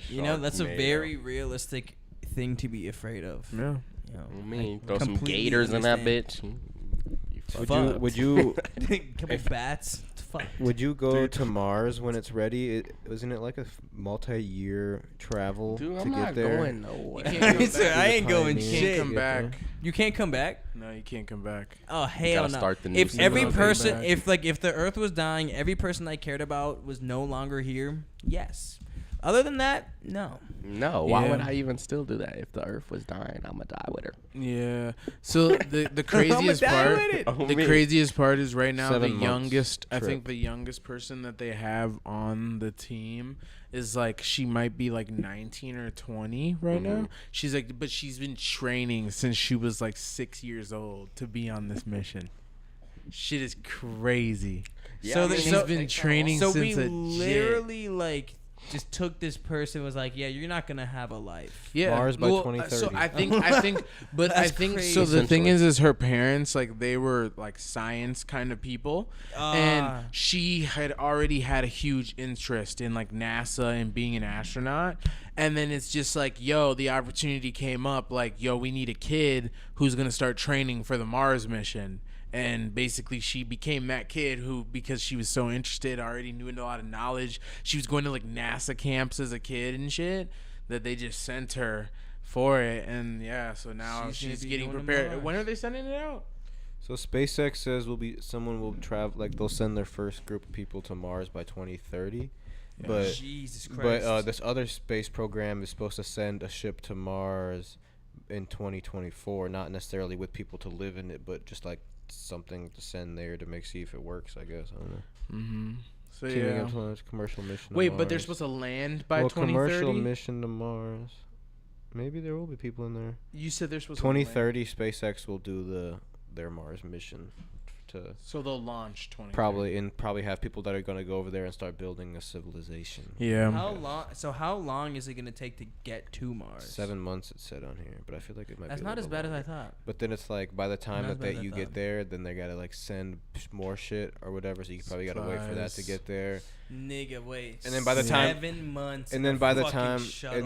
You know, that's a Sharknado. very realistic thing to be afraid of. Yeah. Yeah. You know, I mean, I throw some completely gators in that understand. bitch. Would you Couple bats. Fuck. would you go to Mars when it's ready? Wasn't it like a multi-year travel Dude, to I'm get not there? going nowhere. can't come back. I ain't going Pioneer. You can't shit. come back. You can't come back. No, you can't come back. Oh hell Gotta no! start the new If season. every No, come person, back. if the Earth was dying, every person I cared about was no longer here. Yes. Other than that, no. No, why would Yeah. I even still do that? If the Earth was dying, I'ma die with her. Yeah. So the craziest part, Oh, the me. craziest part is right now 7 the months youngest. I trip. think the youngest person that they have on the team is like she might be like 19 or 20 right now. She's like, but she's been training since she was like 6 years old to be on this mission. Shit is crazy. Yeah, So I mean, She's so- been training So since we a literally like just took this person and was like, yeah, you're not gonna have a life. Yeah, Mars by So 2030. I think, but I That's think crazy. so. The thing Essentially. is her parents like they were like science kind of people, and she had already had a huge interest in like NASA and being an astronaut. And then it's just like, yo, the opportunity came up. Like, yo, we need a kid who's gonna start training for the Mars mission. And basically, she became that kid who, because she was so interested, already knew a lot of knowledge. She was going to like NASA camps as a kid and shit, that they just sent her for it. And yeah, so now She's gonna she's be getting going to prepared. Mars. When are they sending it out? So SpaceX says someone will travel, like they'll send their first group of people to Mars by 2030. But Jesus Christ. this other space program is supposed to send a ship to Mars in 2024, not necessarily with people to live in it, but just like something to send there to see if it works, I guess. I don't know. Mm-hmm. So Teaming yeah. up on a commercial mission to Wait, but they're Mars. supposed to land by commercial 2030. mission to Mars. Maybe there will be people in there. You said they're supposed 2030, SpaceX will do their Mars mission to So they'll launch 20. probably have people that are going to go over there and start building a civilization. Yeah. How long is it gonna take to get to Mars? 7 months it said on here, but I feel like it might That's be a not as little bad as I longer. thought. But then it's like by the time Not as bad as I you thought. get there, then they gotta like send more shit or whatever. So you probably gotta wait for that to Supplies. get there. Nigga, wait. And then by the time- 7 months. And in then a by the fucking time, shuttle.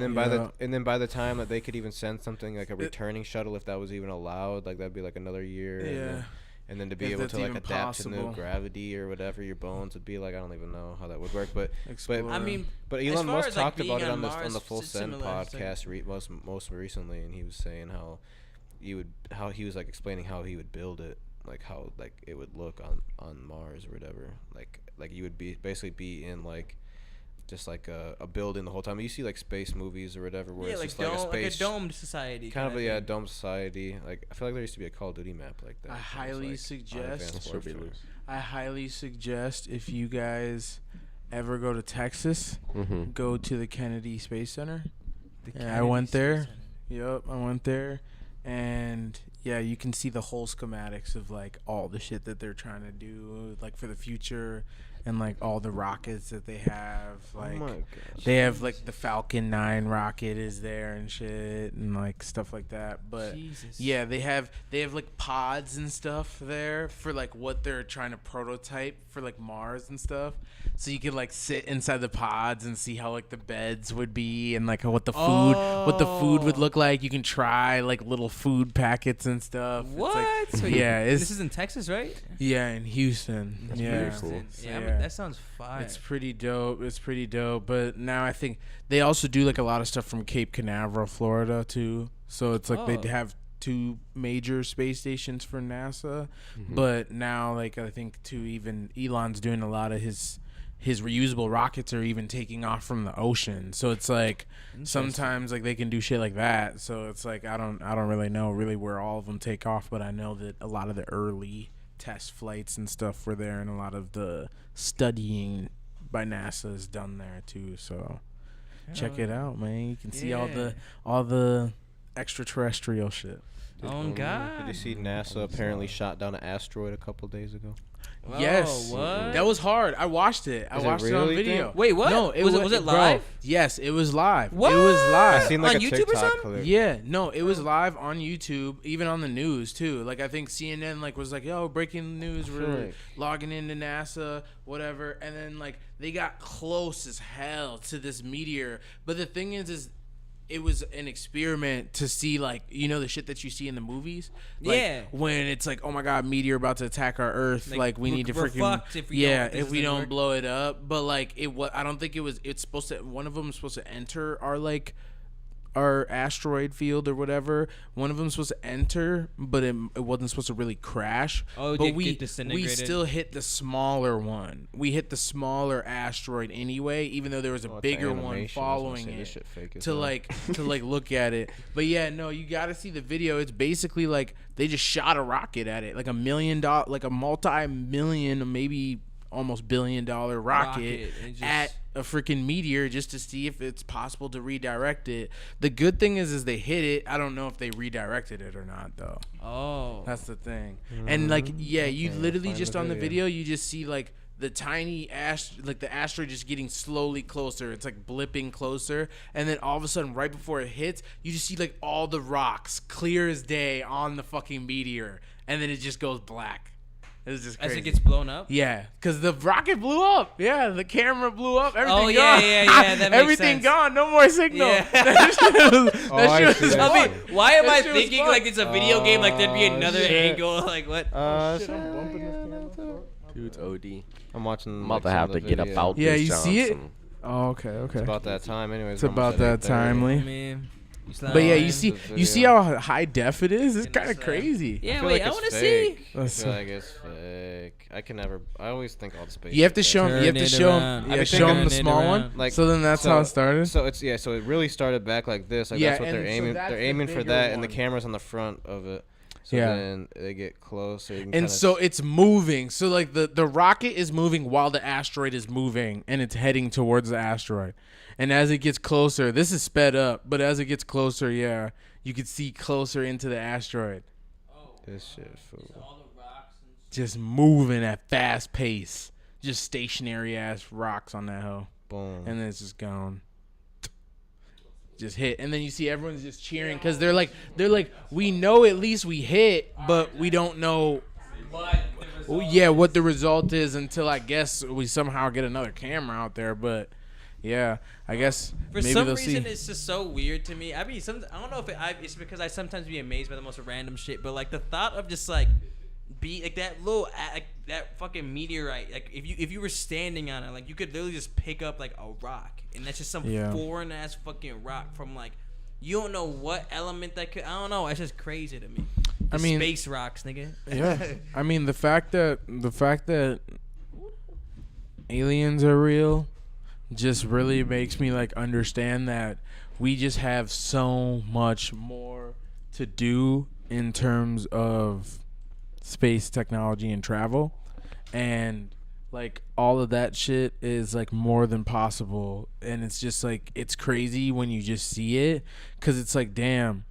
and then by the time that they could even send something like a It- returning shuttle, if that was even allowed, like that'd be like another year. Yeah. And then to be If able that's to like even adapt to possible. new gravity or whatever your bones would be like, I don't even know how that would work. But Explore. I mean, But As Elon far Musk as, like, talked being about it on on Mars, the Full it's Send similar, it's like- podcast most recently, and he was saying how he was like explaining how he would build it, like how like it would look on Mars or whatever, like you would basically be in like just like a building the whole time. You see like space movies or whatever, where yeah, it's like just like a space, domed society. kind of a thing. dome society. Like I feel like there used to be a Call of Duty map like that. I It was, highly like, suggest- Advanced Should be Warfare. loose. I highly suggest if you guys ever go to Texas, Mm-hmm. go to the Kennedy Space Center. The Yeah, I Kennedy went there. Space Yep, I went there, and yeah, you can see the whole schematics of like all the shit that they're trying to do, like for the future, and like all the rockets that they have. Like Oh my gosh. they have like the Falcon 9 rocket is there and shit, and like stuff like that. But Jesus. yeah, they have like pods and stuff there for like what they're trying to prototype for like Mars and stuff. So you could like sit inside the pods and see how like the beds would be and like what the food would look like. You can try like little food packets and stuff. It's What? like- So yeah, this it's is in Texas, right? yeah in Houston. That's yeah. pretty cool. So, Yeah, yeah. that sounds fire. It's pretty dope. It's pretty dope. But now I think they also do like a lot of stuff from Cape Canaveral, Florida too. So it's like Oh. they have 2 major space stations for NASA. Mm-hmm. But now like I think too even Elon's doing a lot of his reusable rockets are even taking off from the ocean. So it's like sometimes like they can do shit like that. So it's like I don't really know really where all of them take off, but I know that a lot of the early test flights and stuff were there, and a lot of the studying by NASA is done there too. So check it out, man. You can see all the extraterrestrial shit. Oh, God. Did you see NASA apparently shot down an asteroid a couple days ago? Whoa, Yes, what? that was hard. I watched it. I Is it watched it on really, video. dude? Wait, what? No, Was it bro, live? Yes, it was live. What? It was live. I seen like On a YouTube or TikTok something? clip. Yeah, no, it was live on YouTube, even on the news too. Like I think CNN like was like, "Yo, breaking news, we're Frick. logging into NASA, whatever." And then like they got close as hell to this meteor. But the thing is it was an experiment to see, like, you know, the shit that you see in the movies. Like, Yeah. when it's like, oh my god, meteor about to attack our Earth. Like we need to we're freaking fucked if we if we don't work. blow it up. But like I don't think it was. It's supposed to. One of them is supposed to enter our like our asteroid field or whatever. One of them supposed to enter, but it wasn't supposed to really crash. Oh, but get we disintegrated? still hit the smaller one. We hit the smaller asteroid anyway, even though there was a bigger one following it to like look at it. But yeah, no, you got to see the video. It's basically like they just shot a rocket at it, like $1 million, like a multi-million, maybe almost $1 billion rocket at a freaking meteor just to see if it's possible to redirect it. The good thing is they hit it. I don't know if they redirected it or not though. Oh, That's the thing. And like, yeah, you literally just on the video, you just see like the tiny the asteroid just getting slowly closer. It's like blipping closer, and then all of a sudden, right before it hits, you just see like all the rocks clear as day on the fucking meteor, and then it just goes black. It's just crazy. as it gets blown up. Yeah, because the rocket blew up. Yeah, the camera blew up. Everything Oh, gone. yeah. That makes Everything sense. gone. No more signal. Yeah. that shit was I fun. mean, why am That I shit was thinking fun. like it's a video game? Like there'd be another shit. angle. Like what? Dude, it's OD. I'm watching. I'm about to have to get about Yeah, this, you see it? Johnson. Oh, okay. It's about that time, anyways. It's about that timely. Man. But yeah, you Slime. see how high def it is. It's Goodness, kind of crazy. Yeah, feel wait. like I it's want to see. fake. I Let's feel see. like it's fake. I can never. I always think all the space. You have to is show fake. him. You have to Turn it show him. around. Yeah, I've been show him thinking the it small around. one. Like, So then that's how it started. So it's so it really started back like this. Like Yeah, that's what they're and so aiming. that's They're the aiming for bigger that, and the one. camera's on the front of it. So Yeah. then they get close. So you can And kinda so it's moving. So like the rocket is moving while the asteroid is moving, and it's heading towards the asteroid. And as it gets closer, this is sped up, but as it gets closer, yeah, you could see closer into the asteroid. this shit fool. Just moving at fast pace. Just stationary ass rocks on that hoe. Boom. And then it's just gone. Just hit. And then you see everyone's just cheering because they're like, we know at least we hit, but we don't know what the result is until I guess we somehow get another camera out there. But yeah, I guess For maybe some they'll reason, see. it's just so weird to me. I mean, I don't know if it's because I sometimes be amazed by the most random shit, but like the thought of just like be like that little like that fucking meteorite. Like if you were standing on it, like you could literally just pick up like a rock, and that's just some foreign ass fucking rock from like you don't know what element that could. I don't know. It's just crazy to me. I mean, space rocks, nigga. Yeah, I mean the fact that aliens are real just really makes me like understand that we just have so much more to do in terms of space technology and travel, and like all of that shit is like more than possible. And it's just like it's crazy when you just see it, because it's like, damn,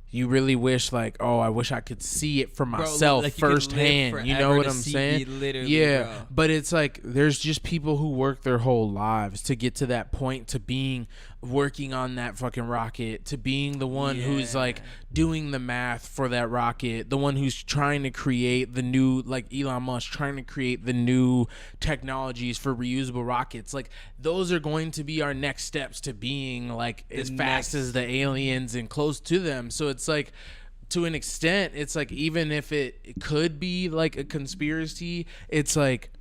you really wish like, oh, I wish I could see it for myself like you could live firsthand. You know forever what to I'm see saying? it, literally, Yeah, bro. but it's like there's just people who work their whole lives to get to that point, to being working on that fucking rocket, to being the one who's like doing the math for that rocket, the one who's trying to create the new, like Elon Musk trying to create the new technologies for reusable rockets. Like those are going to be our next steps to being like as fast as the aliens and close to them. So it's like, to an extent, it's like even if it could be like a conspiracy, it's like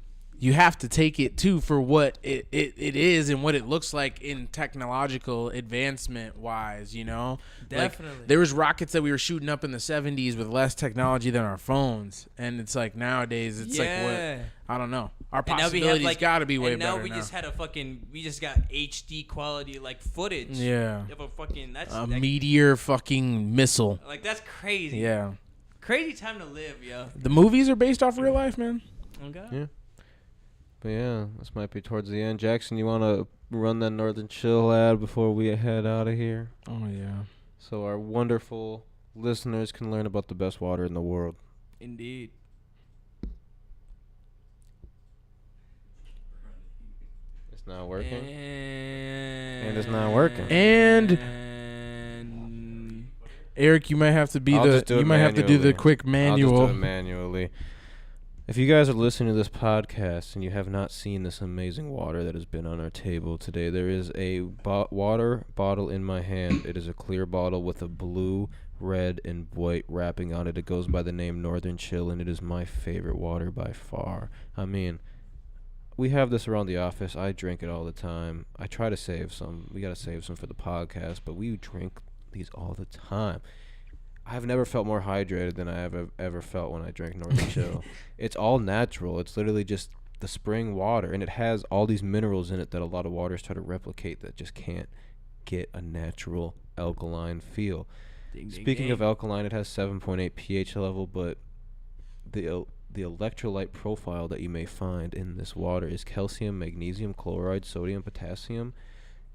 you have to take it too for what it is and what it looks like in technological advancement wise, you know? Definitely. Like, there was rockets that we were shooting up in the 70s with less technology than our phones, and it's like nowadays it's like what, I don't know. Our And now we possibilities have like got to be way and now better we now. just had we just got HD quality like footage. Yeah. Of a fucking A meteor fucking missile. like that's crazy. Yeah. Crazy time to live, yo. The movies are based off real life, man. Okay. Yeah. But yeah, this might be towards the end. Jackson, you want to run that Northern Chill ad before we head out of here? Oh, yeah. So our wonderful listeners can learn about the best water in the world. Indeed. It's not working. And it's not working. And Eric, you might have to be I'll just do it you might have to do the manually. quick I'll manual. just do it manually. If you guys are listening to this podcast and you have not seen this amazing water that has been on our table today, there is a water bottle in my hand. It is a clear bottle with a blue, red, and white wrapping on it. It goes by the name Northern Chill, and it is my favorite water by far. I mean, we have this around the office. I drink it all the time. I try to save some. We got to save some for the podcast, but we drink these all the time. I've never felt more hydrated than I have ever felt when I drink Northern Chill. It's all natural. It's literally just the spring water, and it has all these minerals in it that a lot of waters try to replicate that just can't get a natural alkaline feel. Speaking of alkaline, it has 7.8 pH level, but the electrolyte profile that you may find in this water is calcium, magnesium, chloride, sodium, potassium,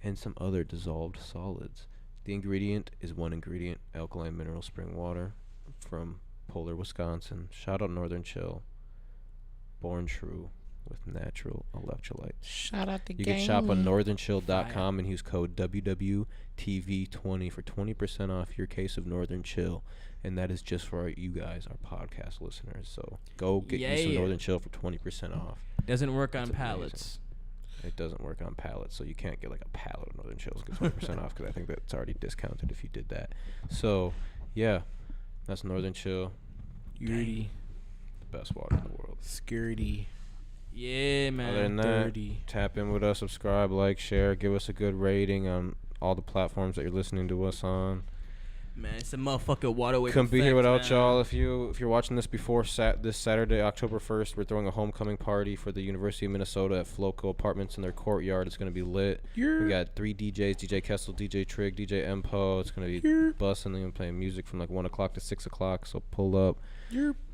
and some other dissolved solids. The ingredient is one ingredient, alkaline mineral spring water from Polar, Wisconsin. Shout out Northern Chill. Born true with natural electrolytes. Shout out the You can shop on northernchill.com and use code WWTV20 for 20% off your case of Northern Chill. And that is just for you guys, our podcast listeners. So go get you some Northern Chill for 20% off. Doesn't work on It's pallets. It doesn't work on pallets, so you can't get like a pallet of Northern Chills get 20% off because I think that's already discounted if you did that. So, yeah, that's Northern Chill. Yuri. The best water in the world. Security. Yeah, man. Other than that, Dirty. tap in with us, subscribe, like, share, give us a good rating on all the platforms that you're listening to us on. Man, it's a motherfucking waterway. Couldn't be here without man. y'all. If you're watching this before this Saturday, October 1st, we're throwing a homecoming party for the University of Minnesota at Floco Apartments in their courtyard. It's gonna be lit. We got 3 DJs: DJ Kessel, DJ Trig, DJ Empo. It's gonna be busting. They're gonna play music from like 1 o'clock to 6 o'clock. So pull up,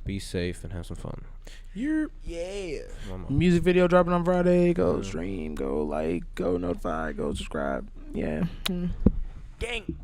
be safe, and have some fun. Yeah. Music video dropping on Friday. Go stream. Go like. Go notify. Go subscribe. Yeah. Gang.